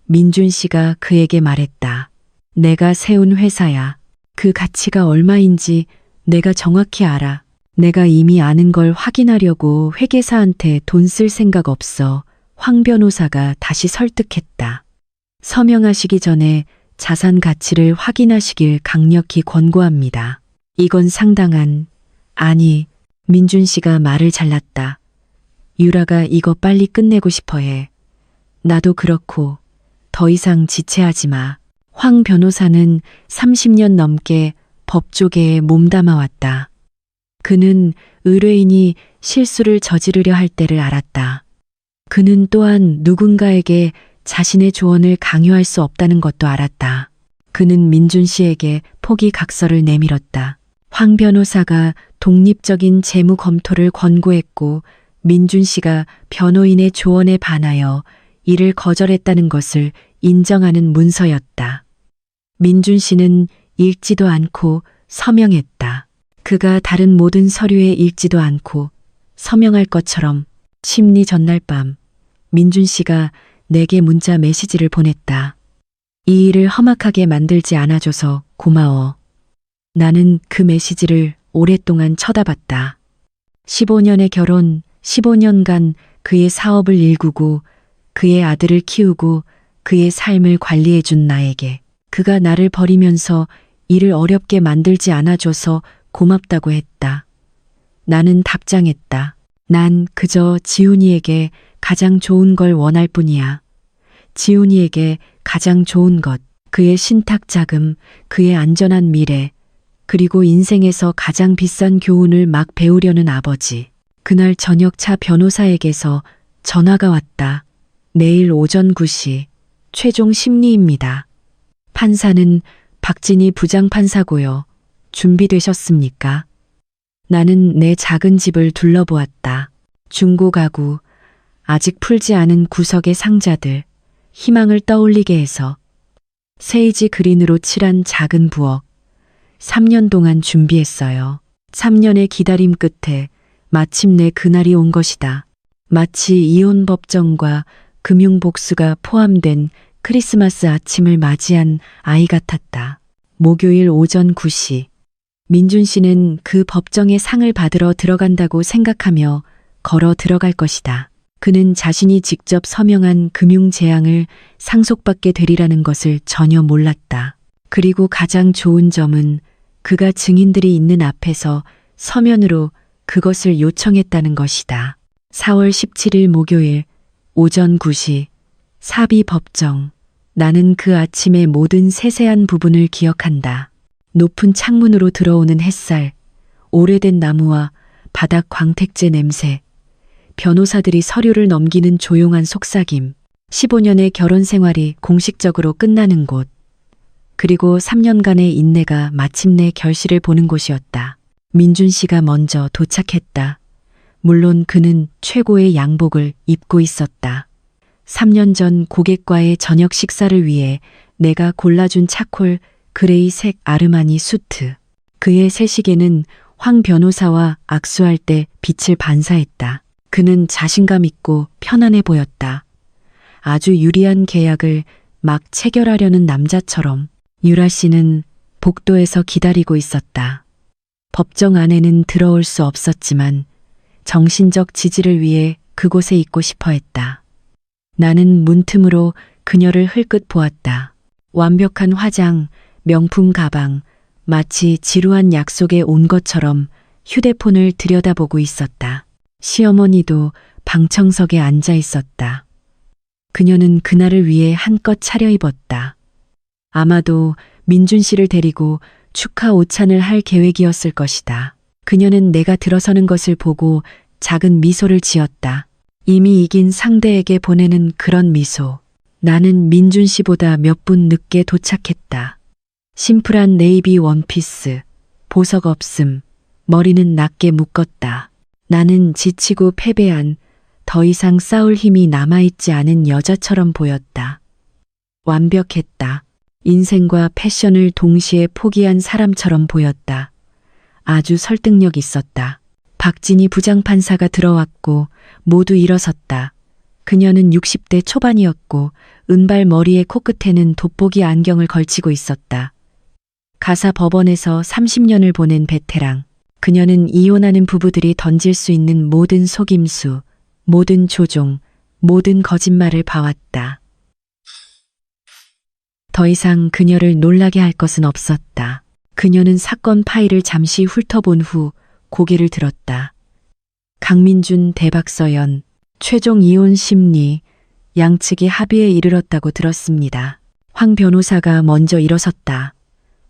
민준 씨가 그에게 말했다. 내가 세운 회사야. 그 가치가 얼마인지 내가 정확히 알아. 내가 이미 아는 걸 확인하려고 회계사한테 돈 쓸 생각 없어. 황 변호사가 다시 설득했다. 서명하시기 전에 자산 가치를 확인하시길 강력히 권고합니다. 이건 상당한, 아니, 민준 씨가 말을 잘랐다. 유라가 이거 빨리 끝내고 싶어 해. 나도 그렇고 더 이상 지체하지 마. 황 변호사는 30년 넘게 법조계에 몸담아 왔다. 그는 의뢰인이 실수를 저지르려 할 때를 알았다. 그는 또한 누군가에게 자신의 조언을 강요할 수 없다는 것도 알았다. 그는 민준 씨에게 포기각서를 내밀었다. 황 변호사가 독립적인 재무 검토를 권고했고 민준 씨가 변호인의 조언에 반하여 이를 거절했다는 것을 인정하는 문서였다. 민준 씨는 읽지도 않고 서명했다. 그가 다른 모든 서류에 읽지도 않고 서명할 것처럼 심리 전날 밤 민준 씨가 내게 문자 메시지를 보냈다. 이 일을 험악하게 만들지 않아줘서 고마워. 나는 그 메시지를 오랫동안 쳐다봤다. 15년의 결혼, 15년간 그의 사업을 일구고 그의 아들을 키우고 그의 삶을 관리해준 나에게 그가 나를 버리면서 일을 어렵게 만들지 않아줘서 고맙다고 했다. 나는 답장했다. 난 그저 지훈이에게 가장 좋은 걸 원할 뿐이야. 지훈이에게 가장 좋은 것, 그의 신탁 자금, 그의 안전한 미래, 그리고 인생에서 가장 비싼 교훈을 막 배우려는 아버지. 그날 저녁 차 변호사에게서 전화가 왔다. 내일 오전 9시, 최종 심리입니다. 판사는 박진희 부장판사고요. 준비되셨습니까? 나는 내 작은 집을 둘러보았다. 중고 가구, 아직 풀지 않은 구석의 상자들, 희망을 떠올리게 해서 세이지 그린으로 칠한 작은 부엌. 3년 동안 준비했어요. 3년의 기다림 끝에 마침내 그날이 온 것이다. 마치 이혼 법정과 금융복수가 포함된 크리스마스 아침을 맞이한 아이 같았다. 목요일 오전 9시. 민준 씨는 그 법정의 상을 받으러 들어간다고 생각하며 걸어 들어갈 것이다. 그는 자신이 직접 서명한 금융재앙을 상속받게 되리라는 것을 전혀 몰랐다. 그리고 가장 좋은 점은 그가 증인들이 있는 앞에서 서면으로 그것을 요청했다는 것이다. 4월 17일 목요일 오전 9시 사비 법정. 나는 그 아침의 모든 세세한 부분을 기억한다. 높은 창문으로 들어오는 햇살, 오래된 나무와 바닥 광택제 냄새, 변호사들이 서류를 넘기는 조용한 속삭임, 15년의 결혼 생활이 공식적으로 끝나는 곳, 그리고 3년간의 인내가 마침내 결실을 보는 곳이었다. 민준 씨가 먼저 도착했다. 물론 그는 최고의 양복을 입고 있었다. 3년 전 고객과의 저녁 식사를 위해 내가 골라준 차콜 그레이색 아르마니 수트. 그의 새시계는 황 변호사와 악수할 때 빛을 반사했다. 그는 자신감 있고 편안해 보였다. 아주 유리한 계약을 막 체결하려는 남자처럼. 유라 씨는 복도에서 기다리고 있었다. 법정 안에는 들어올 수 없었지만 정신적 지지를 위해 그곳에 있고 싶어 했다. 나는 문틈으로 그녀를 흘끗 보았다. 완벽한 화장, 명품 가방, 마치 지루한 약속에 온 것처럼 휴대폰을 들여다보고 있었다. 시어머니도 방청석에 앉아 있었다. 그녀는 그날을 위해 한껏 차려입었다. 아마도 민준 씨를 데리고 축하 오찬을 할 계획이었을 것이다. 그녀는 내가 들어서는 것을 보고 작은 미소를 지었다. 이미 이긴 상대에게 보내는 그런 미소. 나는 민준 씨보다 몇 분 늦게 도착했다. 심플한 네이비 원피스, 보석 없음, 머리는 낮게 묶었다. 나는 지치고 패배한, 더 이상 싸울 힘이 남아있지 않은 여자처럼 보였다. 완벽했다. 인생과 패션을 동시에 포기한 사람처럼 보였다. 아주 설득력 있었다. 박진희 부장판사가 들어왔고 모두 일어섰다. 그녀는 60대 초반이었고 은발 머리에 코끝에는 돋보기 안경을 걸치고 있었다. 가사 법원에서 30년을 보낸 베테랑. 그녀는 이혼하는 부부들이 던질 수 있는 모든 속임수, 모든 조종, 모든 거짓말을 봐왔다. 더 이상 그녀를 놀라게 할 것은 없었다. 그녀는 사건 파일을 잠시 훑어본 후 고개를 들었다. 강민준, 대박서연, 최종 이혼 심리, 양측이 합의에 이르렀다고 들었습니다. 황 변호사가 먼저 일어섰다.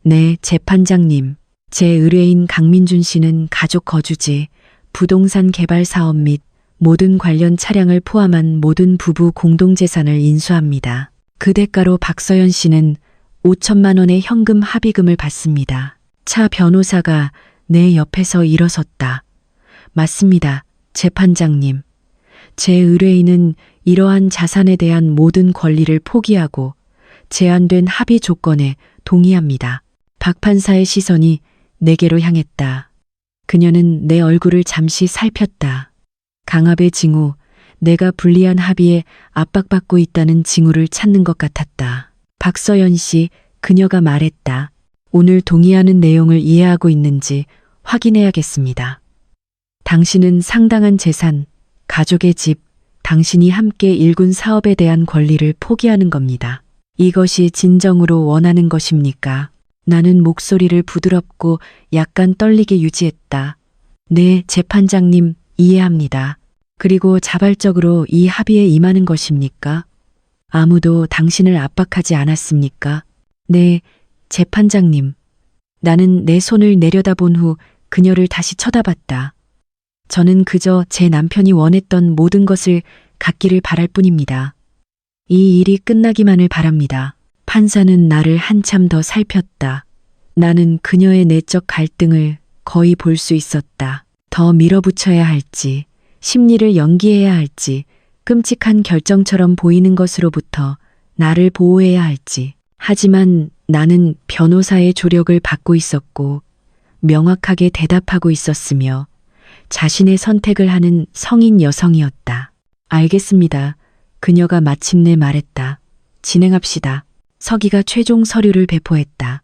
네, 재판장님. 제 의뢰인 강민준 씨는 가족 거주지, 부동산 개발 사업 및 모든 관련 차량을 포함한 모든 부부 공동재산을 인수합니다. 그 대가로 박서연 씨는 5천만 원의 현금 합의금을 받습니다. 차 변호사가 내 옆에서 일어섰다. 맞습니다, 재판장님. 제 의뢰인은 이러한 자산에 대한 모든 권리를 포기하고 제한된 합의 조건에 동의합니다. 박 판사의 시선이 내게로 향했다. 그녀는 내 얼굴을 잠시 살폈다. 강압의 징후, 내가 불리한 합의에 압박받고 있다는 징후를 찾는 것 같았다. 박서연 씨, 그녀가 말했다. 오늘 동의하는 내용을 이해하고 있는지 확인해야겠습니다. 당신은 상당한 재산, 가족의 집, 당신이 함께 일군 사업에 대한 권리를 포기하는 겁니다. 이것이 진정으로 원하는 것입니까? 나는 목소리를 부드럽고 약간 떨리게 유지했다. 네, 재판장님, 이해합니다. 그리고 자발적으로 이 합의에 임하는 것입니까? 아무도 당신을 압박하지 않았습니까? 네, 재판장님. 나는 내 손을 내려다본 후 그녀를 다시 쳐다봤다. 저는 그저 제 남편이 원했던 모든 것을 갖기를 바랄 뿐입니다. 이 일이 끝나기만을 바랍니다. 판사는 나를 한참 더 살폈다. 나는 그녀의 내적 갈등을 거의 볼 수 있었다. 더 밀어붙여야 할지, 심리를 연기해야 할지, 끔찍한 결정처럼 보이는 것으로부터 나를 보호해야 할지. 하지만 나는 변호사의 조력을 받고 있었고 명확하게 대답하고 있었으며 자신의 선택을 하는 성인 여성이었다. 알겠습니다. 그녀가 마침내 말했다. 진행합시다. 서기가 최종 서류를 배포했다.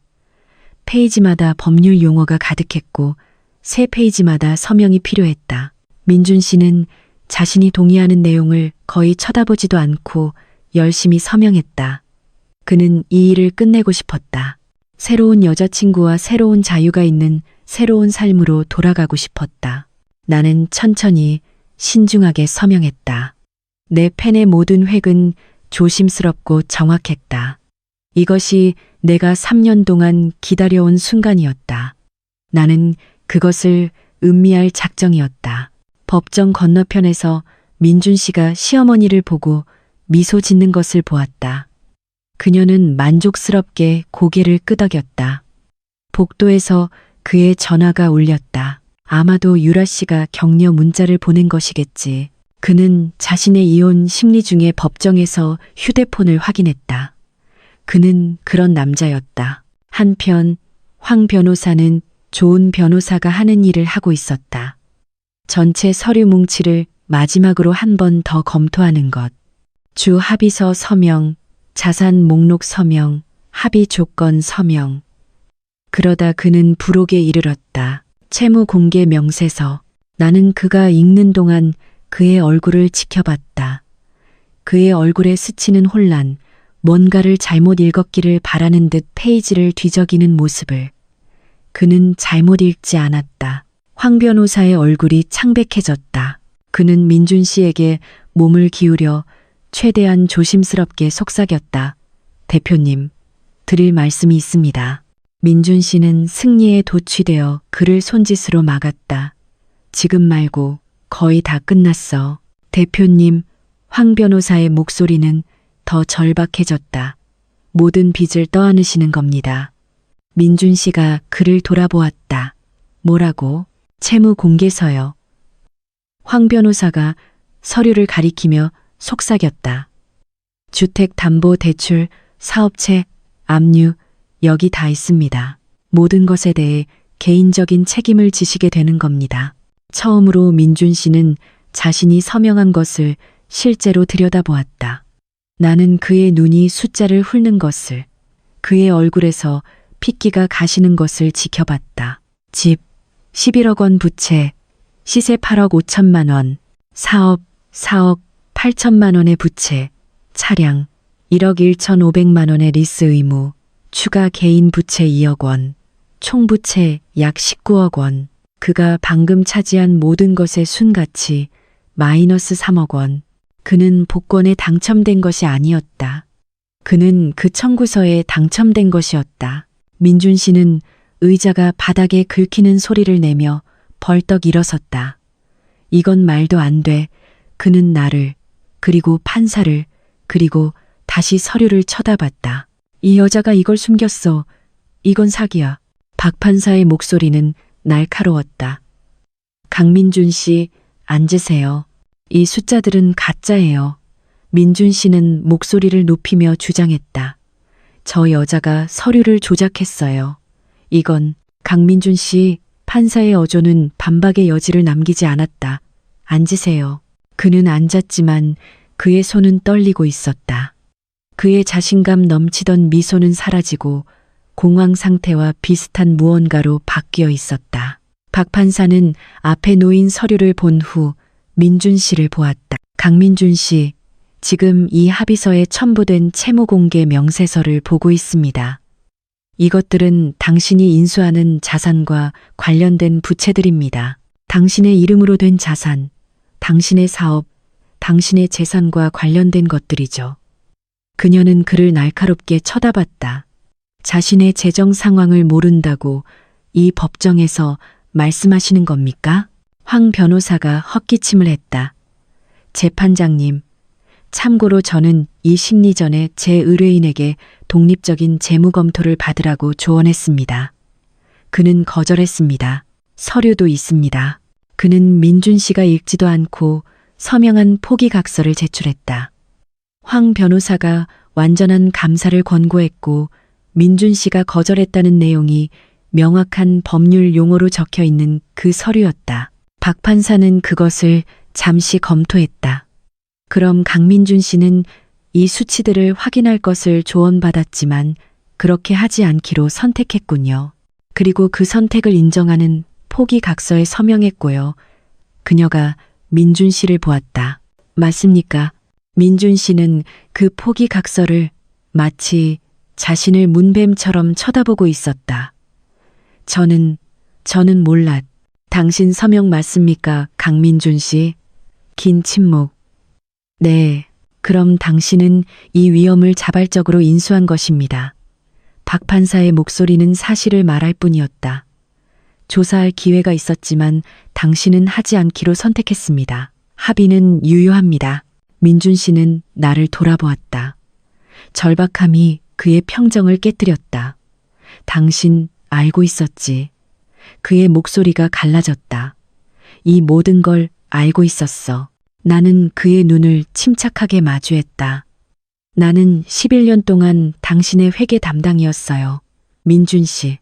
페이지마다 법률 용어가 가득했고 세 페이지마다 서명이 필요했다. 민준 씨는 자신이 동의하는 내용을 거의 쳐다보지도 않고 열심히 서명했다. 그는 이 일을 끝내고 싶었다. 새로운 여자친구와 새로운 자유가 있는 새로운 삶으로 돌아가고 싶었다. 나는 천천히 신중하게 서명했다. 내 펜의 모든 획은 조심스럽고 정확했다. 이것이 내가 3년 동안 기다려온 순간이었다. 나는 그것을 음미할 작정이었다. 법정 건너편에서 민준 씨가 시어머니를 보고 미소 짓는 것을 보았다. 그녀는 만족스럽게 고개를 끄덕였다. 복도에서 그의 전화가 울렸다. 아마도 유라 씨가 격려 문자를 보낸 것이겠지. 그는 자신의 이혼 심리 중에 법정에서 휴대폰을 확인했다. 그는 그런 남자였다. 한편 황 변호사는 좋은 변호사가 하는 일을 하고 있었다. 전체 서류 뭉치를 마지막으로 한 번 더 검토하는 것. 주 합의서 서명, 자산 목록 서명, 합의 조건 서명. 그러다 그는 부록에 이르렀다. 채무 공개 명세서. 나는 그가 읽는 동안 그의 얼굴을 지켜봤다. 그의 얼굴에 스치는 혼란, 뭔가를 잘못 읽었기를 바라는 듯 페이지를 뒤적이는 모습을. 그는 잘못 읽지 않았다. 황 변호사의 얼굴이 창백해졌다. 그는 민준 씨에게 몸을 기울여 최대한 조심스럽게 속삭였다. 대표님, 드릴 말씀이 있습니다. 민준 씨는 승리에 도취되어 그를 손짓으로 막았다. 지금 말고 거의 다 끝났어. 대표님, 황 변호사의 목소리는 더 절박해졌다. 모든 빚을 떠안으시는 겁니다. 민준 씨가 그를 돌아보았다. 뭐라고? 채무 공개서요. 황 변호사가 서류를 가리키며 속삭였다. 주택담보대출, 사업체, 압류, 여기 다 있습니다. 모든 것에 대해 개인적인 책임을 지시게 되는 겁니다. 처음으로 민준 씨는 자신이 서명한 것을 실제로 들여다보았다. 나는 그의 눈이 숫자를 훑는 것을, 그의 얼굴에서 핏기가 가시는 것을 지켜봤다. 집, 11억 원 부채, 시세 8억 5천만 원, 사업, 4억 8천만 원의 부채, 차량, 1억 1,500만 원의 리스 의무, 추가 개인 부채 2억 원, 총 부채 약 19억 원. 그가 방금 차지한 모든 것의 순가치 마이너스 3억 원. 그는 복권에 당첨된 것이 아니었다. 그는 그 청구서에 당첨된 것이었다. 민준 씨는 의자가 바닥에 긁히는 소리를 내며 벌떡 일어섰다. 이건 말도 안 돼. 그는 나를, 그리고 판사를, 그리고 다시 서류를 쳐다봤다. 이 여자가 이걸 숨겼어. 이건 사기야. 박 판사의 목소리는 날카로웠다. 강민준 씨, 앉으세요. 이 숫자들은 가짜예요. 민준 씨는 목소리를 높이며 주장했다. 저 여자가 서류를 조작했어요. 이건 강민준 씨, 판사의 어조는 반박의 여지를 남기지 않았다. 앉으세요. 그는 앉았지만 그의 손은 떨리고 있었다. 그의 자신감 넘치던 미소는 사라지고 공황 상태와 비슷한 무언가로 바뀌어 있었다. 박 판사는 앞에 놓인 서류를 본 후 민준 씨를 보았다. 강민준 씨, 지금 이 합의서에 첨부된 채무공개 명세서를 보고 있습니다. 이것들은 당신이 인수하는 자산과 관련된 부채들입니다. 당신의 이름으로 된 자산, 당신의 사업, 당신의 재산과 관련된 것들이죠. 그녀는 그를 날카롭게 쳐다봤다. 자신의 재정 상황을 모른다고 이 법정에서 말씀하시는 겁니까? 황 변호사가 헛기침을 했다. 재판장님, 참고로 저는 이 심리 전에 제 의뢰인에게 독립적인 재무 검토를 받으라고 조언했습니다. 그는 거절했습니다. 서류도 있습니다. 그는 민준 씨가 읽지도 않고 서명한 포기각서를 제출했다. 황 변호사가 완전한 감사를 권고했고 민준 씨가 거절했다는 내용이 명확한 법률 용어로 적혀 있는 그 서류였다. 박 판사는 그것을 잠시 검토했다. 그럼 강민준 씨는 이 수치들을 확인할 것을 조언받았지만 그렇게 하지 않기로 선택했군요. 그리고 그 선택을 인정하는 포기각서에 서명했고요. 그녀가 민준 씨를 보았다. 맞습니까? 민준 씨는 그 포기각서를 마치 자신을 문뱀처럼 쳐다보고 있었다. 저는 몰랐. 당신 서명 맞습니까, 강민준 씨? 긴 침묵. 네, 그럼 당신은 이 위험을 자발적으로 인수한 것입니다. 박 판사의 목소리는 사실을 말할 뿐이었다. 조사할 기회가 있었지만 당신은 하지 않기로 선택했습니다. 합의는 유효합니다. 민준 씨는 나를 돌아보았다. 절박함이 그의 평정을 깨뜨렸다. 당신 알고 있었지. 그의 목소리가 갈라졌다. 이 모든 걸 알고 있었어. 나는 그의 눈을 침착하게 마주했다. 나는 11년 동안 당신의 회계 담당이었어요. 민준 씨.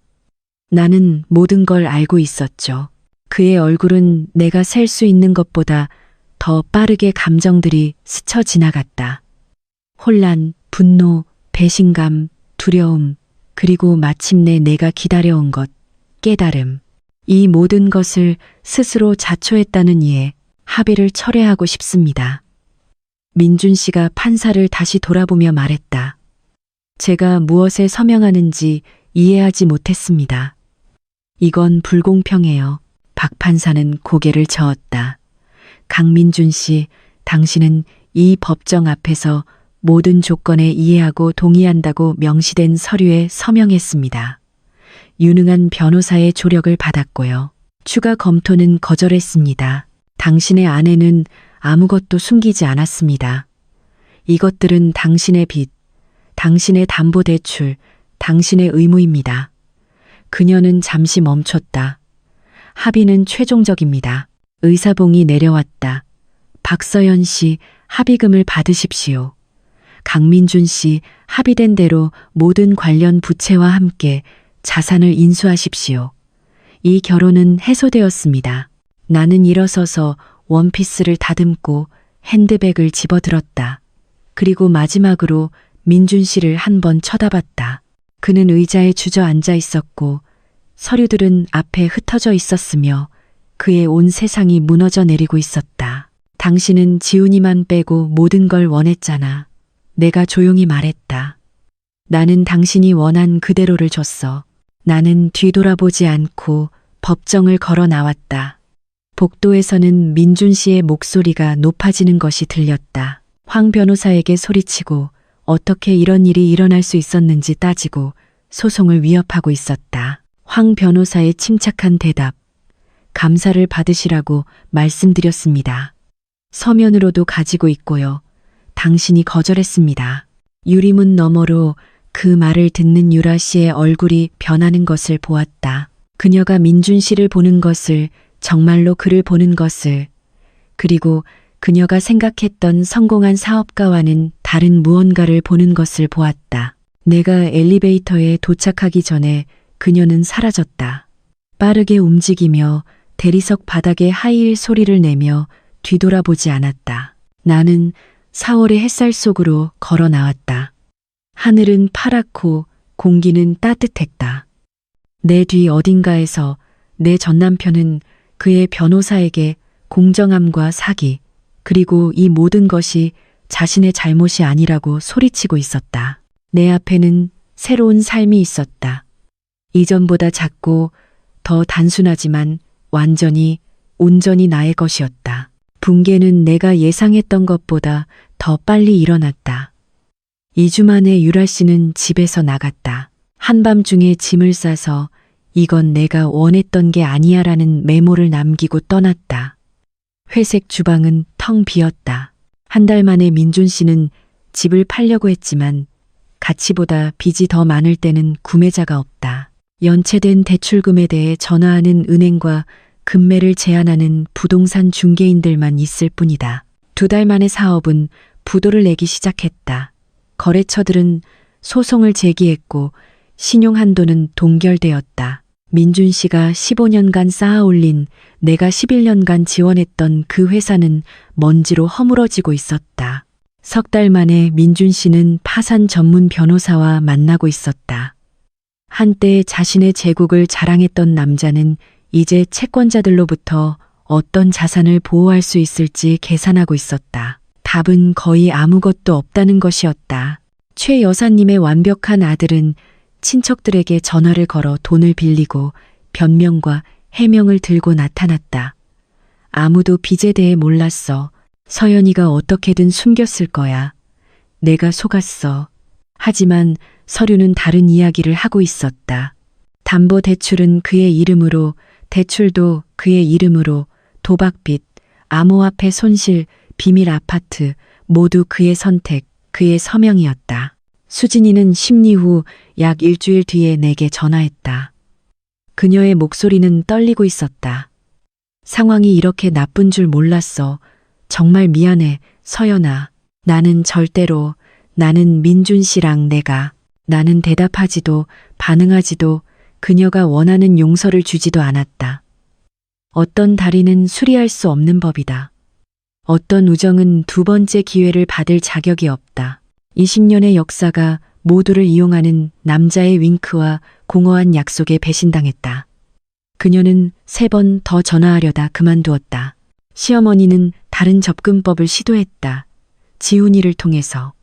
나는 모든 걸 알고 있었죠. 그의 얼굴은 내가 셀 수 있는 것보다 더 빠르게 감정들이 스쳐 지나갔다. 혼란, 분노, 배신감, 두려움, 그리고 마침내 내가 기다려온 것, 깨달음. 이 모든 것을 스스로 자초했다는 이에 합의를 철회하고 싶습니다. 민준 씨가 판사를 다시 돌아보며 말했다. 제가 무엇에 서명하는지 이해하지 못했습니다. 이건 불공평해요. 박 판사는 고개를 저었다. 강민준 씨, 당신은 이 법정 앞에서 모든 조건에 이해하고 동의한다고 명시된 서류에 서명했습니다. 유능한 변호사의 조력을 받았고요. 추가 검토는 거절했습니다. 당신의 아내는 아무것도 숨기지 않았습니다. 이것들은 당신의 빚, 당신의 담보대출, 당신의 의무입니다. 그녀는 잠시 멈췄다. 합의는 최종적입니다. 의사봉이 내려왔다. 박서연 씨, 합의금을 받으십시오. 강민준 씨, 합의된 대로 모든 관련 부채와 함께 자산을 인수하십시오. 이 결혼은 해소되었습니다. 나는 일어서서 원피스를 다듬고 핸드백을 집어들었다. 그리고 마지막으로 민준 씨를 한 번 쳐다봤다. 그는 의자에 주저앉아 있었고 서류들은 앞에 흩어져 있었으며 그의 온 세상이 무너져 내리고 있었다. 당신은 지훈이만 빼고 모든 걸 원했잖아. 내가 조용히 말했다. 나는 당신이 원한 그대로를 줬어. 나는 뒤돌아보지 않고 법정을 걸어 나왔다. 복도에서는 민준 씨의 목소리가 높아지는 것이 들렸다. 황 변호사에게 소리치고 어떻게 이런 일이 일어날 수 있었는지 따지고 소송을 위협하고 있었다. 황 변호사의 침착한 대답. 감사를 받으시라고 말씀드렸습니다. 서면으로도 가지고 있고요. 당신이 거절했습니다. 유리문 너머로 그 말을 듣는 유라 씨의 얼굴이 변하는 것을 보았다. 그녀가 민준 씨를 보는 것을, 정말로 그를 보는 것을, 그리고 그녀가 생각했던 성공한 사업가와는 다른 무언가를 보는 것을 보았다. 내가 엘리베이터에 도착하기 전에 그녀는 사라졌다. 빠르게 움직이며 대리석 바닥에 하이힐 소리를 내며 뒤돌아보지 않았다. 나는 4월의 햇살 속으로 걸어 나왔다. 하늘은 파랗고 공기는 따뜻했다. 내 뒤 어딘가에서 내 전남편은 그의 변호사에게 공정함과 사기, 그리고 이 모든 것이 자신의 잘못이 아니라고 소리치고 있었다. 내 앞에는 새로운 삶이 있었다. 이전보다 작고 더 단순하지만 온전히 나의 것이었다. 붕괴는 내가 예상했던 것보다 더 빨리 일어났다. 2주 만에 유라 씨는 집에서 나갔다. 한밤중에 짐을 싸서 이건 내가 원했던 게 아니야라는 메모를 남기고 떠났다. 회색 주방은 텅 비었다. 한 달 만에 민준 씨는 집을 팔려고 했지만 가치보다 빚이 더 많을 때는 구매자가 없다. 연체된 대출금에 대해 전화하는 은행과 급매를 제한하는 부동산 중개인들만 있을 뿐이다. 2달 만에 사업은 부도를 내기 시작했다. 거래처들은 소송을 제기했고 신용 한도는 동결되었다. 민준 씨가 15년간 쌓아올린, 내가 11년간 지원했던 그 회사는 먼지로 허물어지고 있었다. 3달 만에 민준 씨는 파산 전문 변호사와 만나고 있었다. 한때 자신의 제국을 자랑했던 남자는 이제 채권자들로부터 어떤 자산을 보호할 수 있을지 계산하고 있었다. 답은 거의 아무것도 없다는 것이었다. 최 여사님의 완벽한 아들은 친척들에게 전화를 걸어 돈을 빌리고 변명과 해명을 들고 나타났다. 아무도 빚에 대해 몰랐어. 서연이가 어떻게든 숨겼을 거야. 내가 속았어. 하지만 서류는 다른 이야기를 하고 있었다. 담보대출은 그의 이름으로, 대출도 그의 이름으로, 도박빚, 암호화폐 손실, 비밀 아파트, 모두 그의 선택, 그의 서명이었다. 수진이는 심리 후 약 일주일 뒤에 내게 전화했다. 그녀의 목소리는 떨리고 있었다. 상황이 이렇게 나쁜 줄 몰랐어. 정말 미안해, 서연아. 나는 민준 씨랑 나는 대답하지도 반응하지도 그녀가 원하는 용서를 주지도 않았다. 어떤 다리는 수리할 수 없는 법이다. 어떤 우정은 2번째 기회를 받을 자격이 없다. 20년의 역사가 모두를 이용하는 남자의 윙크와 공허한 약속에 배신당했다. 그녀는 3번 더 전화하려다 그만두었다. 시어머니는 다른 접근법을 시도했다. 지훈이를 통해서.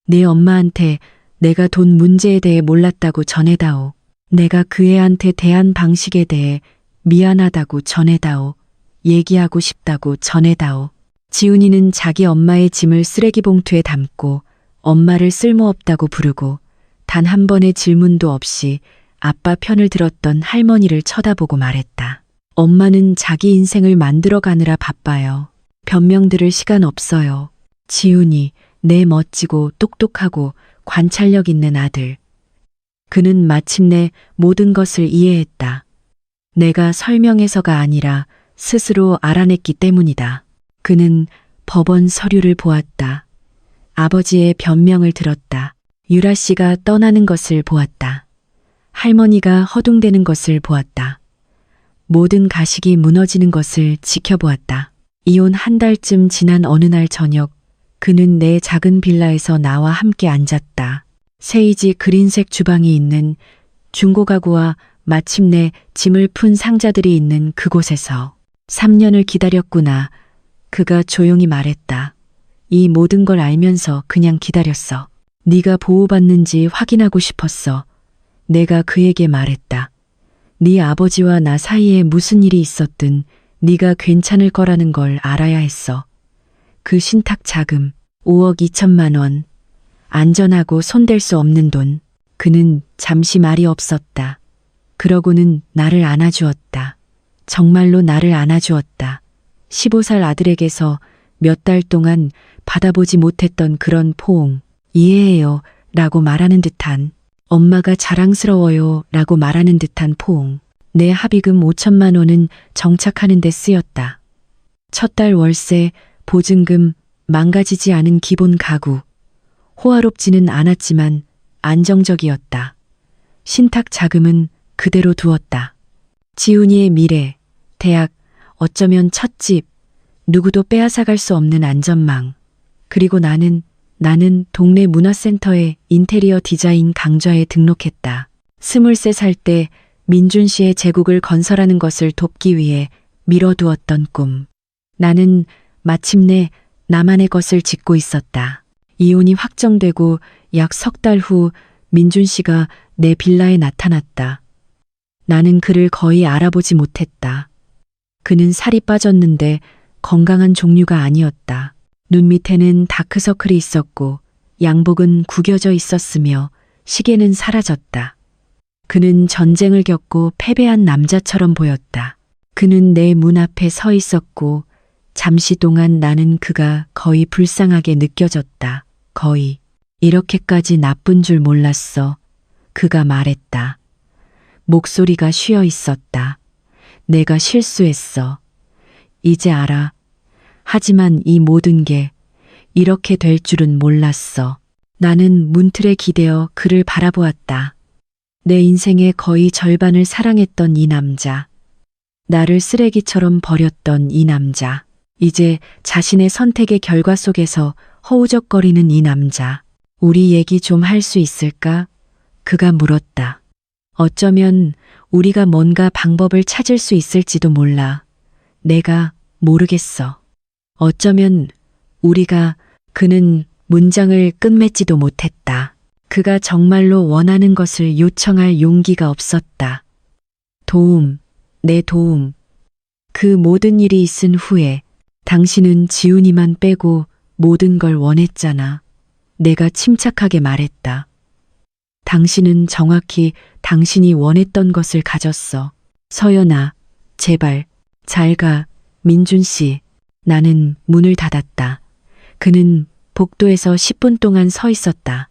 내 엄마한테 내가 돈 문제에 대해 몰랐다고 전해다오. 내가 그 애한테 대한 방식에 대해 미안하다고 전해다오. 얘기하고 싶다고 전해다오. 지훈이는 자기 엄마의 짐을 쓰레기 봉투에 담고 엄마를 쓸모없다고 부르고 단 한 번의 질문도 없이 아빠 편을 들었던 할머니를 쳐다보고 말했다. 엄마는 자기 인생을 만들어 가느라 바빠요. 변명 들을 시간 없어요. 지훈이, 내 멋지고 똑똑하고 관찰력 있는 아들. 그는 마침내 모든 것을 이해했다. 내가 설명해서가 아니라 스스로 알아냈기 때문이다. 그는 법원 서류를 보았다. 아버지의 변명을 들었다. 유라 씨가 떠나는 것을 보았다. 할머니가 허둥대는 것을 보았다. 모든 가식이 무너지는 것을 지켜보았다. 이혼 한 달쯤 지난 어느 날 저녁, 그는 내 작은 빌라에서 나와 함께 앉았다. 세이지 그린색 주방이 있는 중고가구와 마침내 짐을 푼 상자들이 있는 그곳에서 3년을 기다렸구나. 그가 조용히 말했다. 이 모든 걸 알면서 그냥 기다렸어. 네가 보호받는지 확인하고 싶었어. 내가 그에게 말했다. 네 아버지와 나 사이에 무슨 일이 있었든 네가 괜찮을 거라는 걸 알아야 했어. 그 신탁 자금 5억 2천만 원. 안전하고 손댈 수 없는 돈. 그는 잠시 말이 없었다. 그러고는 나를 안아주었다. 정말로 나를 안아주었다. 15살 아들에게서 몇 달 동안 받아보지 못했던 그런 포옹. 이해해요 라고 말하는 듯한, 엄마가 자랑스러워요 라고 말하는 듯한 포옹. 내 합의금 5천만 원은 정착하는 데 쓰였다. 첫 달 월세, 보증금, 망가지지 않은 기본 가구. 호화롭지는 않았지만 안정적이었다. 신탁 자금은 그대로 두었다. 지훈이의 미래, 대학, 어쩌면 첫 집, 누구도 빼앗아갈 수 없는 안전망. 그리고 나는 동네 문화센터에 인테리어 디자인 강좌에 등록했다. 23살 때 민준 씨의 제국을 건설하는 것을 돕기 위해 미뤄두었던 꿈. 나는 마침내 나만의 것을 짓고 있었다. 이혼이 확정되고 약 석 달 후 민준 씨가 내 빌라에 나타났다. 나는 그를 거의 알아보지 못했다. 그는 살이 빠졌는데 건강한 종류가 아니었다. 눈 밑에는 다크서클이 있었고 양복은 구겨져 있었으며 시계는 사라졌다. 그는 전쟁을 겪고 패배한 남자처럼 보였다. 그는 내 문 앞에 서 있었고 잠시 동안 나는 그가 거의 불쌍하게 느껴졌다. 거의. 이렇게까지 나쁜 줄 몰랐어. 그가 말했다. 목소리가 쉬어 있었다. 내가 실수했어. 이제 알아. 하지만 이 모든 게 이렇게 될 줄은 몰랐어. 나는 문틀에 기대어 그를 바라보았다. 내 인생의 거의 절반을 사랑했던 이 남자. 나를 쓰레기처럼 버렸던 이 남자. 이제 자신의 선택의 결과 속에서 허우적거리는 이 남자. 우리 얘기 좀 할 수 있을까? 그가 물었다. 어쩌면 우리가 뭔가 방법을 찾을 수 있을지도 몰라. 내가 모르겠어. 어쩌면 우리가, 그는 문장을 끝맺지도 못했다. 그가 정말로 원하는 것을 요청할 용기가 없었다. 도움, 내 도움. 그 모든 일이 있은 후에 당신은 지훈이만 빼고 모든 걸 원했잖아. 내가 침착하게 말했다. 당신은 정확히 당신이 원했던 것을 가졌어. 서연아, 제발, 잘 가, 민준 씨. 나는 문을 닫았다. 그는 복도에서 10분 동안 서 있었다.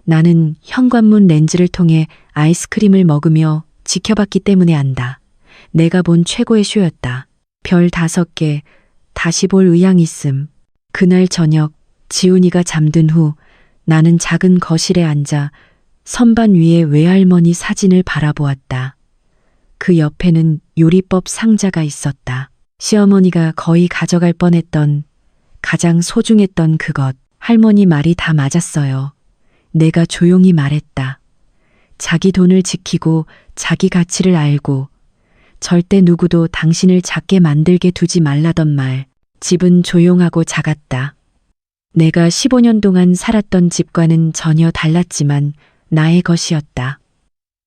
나는 현관문 렌즈를 통해 아이스크림을 먹으며 지켜봤기 때문에 안다. 내가 본 최고의 쇼였다. 별 5개, 다시 볼 의향 있음. 그날 저녁, 지훈이가 잠든 후 나는 작은 거실에 앉아 선반 위에 외할머니 사진을 바라보았다. 그 옆에는 요리법 상자가 있었다. 시어머니가 거의 가져갈 뻔했던, 가장 소중했던 그것. 할머니 말이 다 맞았어요. 내가 조용히 말했다. 자기 돈을 지키고 자기 가치를 알고 절대 누구도 당신을 작게 만들게 두지 말라던 말. 집은 조용하고 작았다. 내가 15년 동안 살았던 집과는 전혀 달랐지만 나의 것이었다.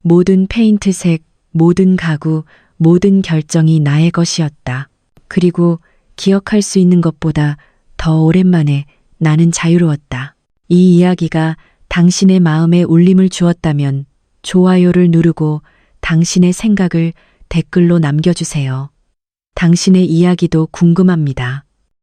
모든 페인트색, 모든 가구, 모든 결정이 나의 것이었다. 그리고 기억할 수 있는 것보다 더 오랜만에 나는 자유로웠다. 이 이야기가 당신의 마음에 울림을 주었다면 좋아요를 누르고 당신의 생각을 댓글로 남겨주세요. 당신의 이야기도 궁금합니다.